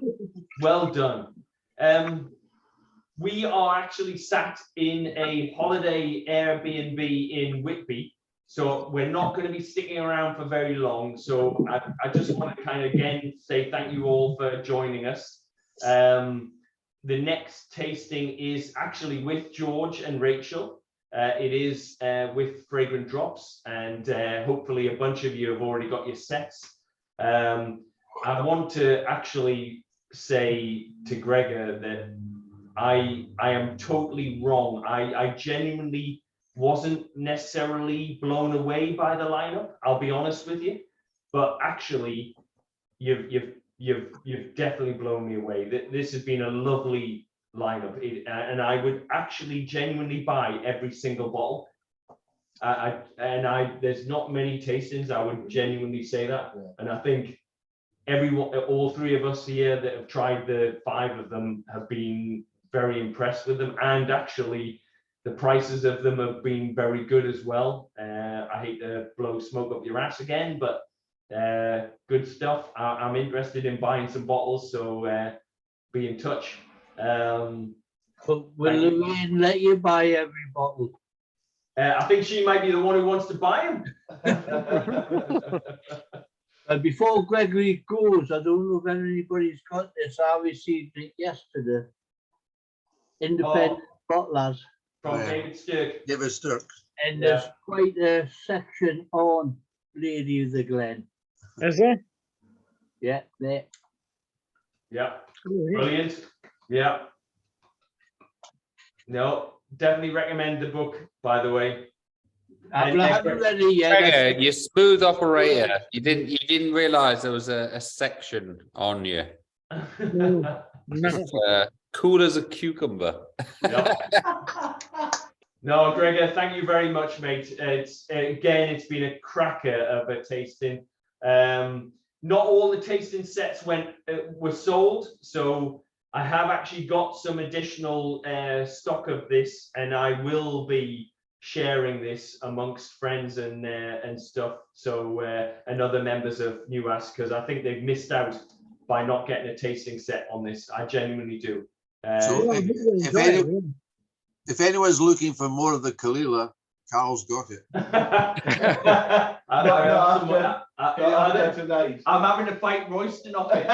Well done. We are actually sat in a holiday Airbnb in Whitby. So we're not going to be sticking around for very long. So I just want to kind of again say thank you all for joining us. The next tasting is actually with George and Rachel. It is with Fragrant Drops, and hopefully a bunch of you have already got your sets. I want to actually say to Gregor that I am totally wrong. I genuinely wasn't necessarily blown away by the lineup, I'll be honest with you, but actually you've definitely blown me away. This has been a lovely lineup, and I would actually genuinely buy every single bottle. There's not many tastings. I would genuinely say that, and I think everyone, all three of us here that have tried the 5 of them have been very impressed with them, and actually the prices of them have been very good as well. I hate to blow smoke up your ass again, but good stuff. I'm interested in buying some bottles, so be in touch. But will Lorraine let you buy every bottle? I think she might be the one who wants to buy them. Before Gregory goes, I don't know if anybody's got this. I received it yesterday. Independent bottlers. From Bridgets Kirk. David Kirk. And there's quite a section on Lady of the Glen. Is there? Yeah, there. Yeah, brilliant. Yeah. No, definitely recommend the book, by the way. I haven't read it yet. Gregor, you smooth operator. You didn't realise there was a section on you. Cool as a cucumber. No, Gregor, thank you very much, mate. It's been a cracker of a tasting. Not all the tasting sets were sold, so I have actually got some additional stock of this, and I will be sharing this amongst friends and stuff. So and other members of NEWAS, because I think they've missed out by not getting a tasting set on this. I genuinely do. So if anyone's looking for more of the Caol Ila, Carl's got it. I'm having to fight Royston off it.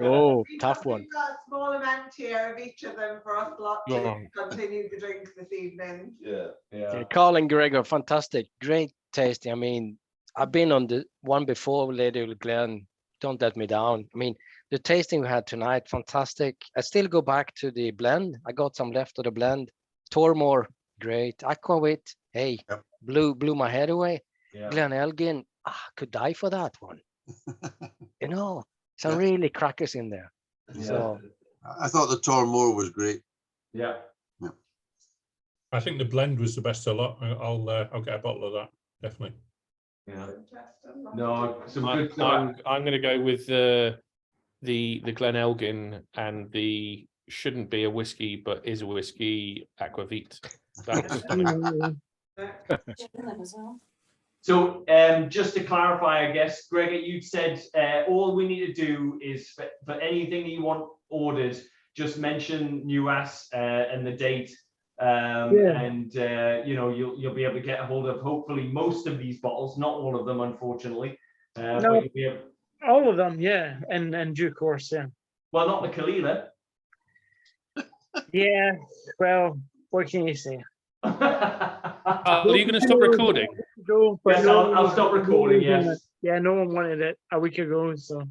Oh, tough one. We've got a small amount here of each of them for us lot to Oh. continue the drinks this evening. Yeah, Carl and Gregor, fantastic, great tasting. I mean, I've been on the one before, Lady of the Glen. Don't let me down. I mean, the tasting we had tonight, fantastic. I still go back to the blend. I got some left of the blend. Tormore, great. Aquavit, hey, blew my head away. Glen Elgin, could die for that one. You know, some really crackers in there. So I thought the Tormore was great. Yeah. I think the blend was the best of lot. I'll get a bottle of that, definitely. Yeah. No, some good I'm going to go with the Glen Elgin and the shouldn't be a whiskey but is a whiskey aquavit. So just to clarify, I guess, Gregor, you said all we need to do is for anything that you want ordered, just mention NEWAS and the date, and you know, you'll be able to get a hold of hopefully most of these bottles, not all of them, unfortunately. No, But you'll be able, all of them, yeah, in due course, yeah. well, not the Caol Ila. Yeah, well, what can you say? Are you going to stop recording? Go, but Yes, no I'll one- stop recording, yes. Yeah, no one wanted it a week ago, so.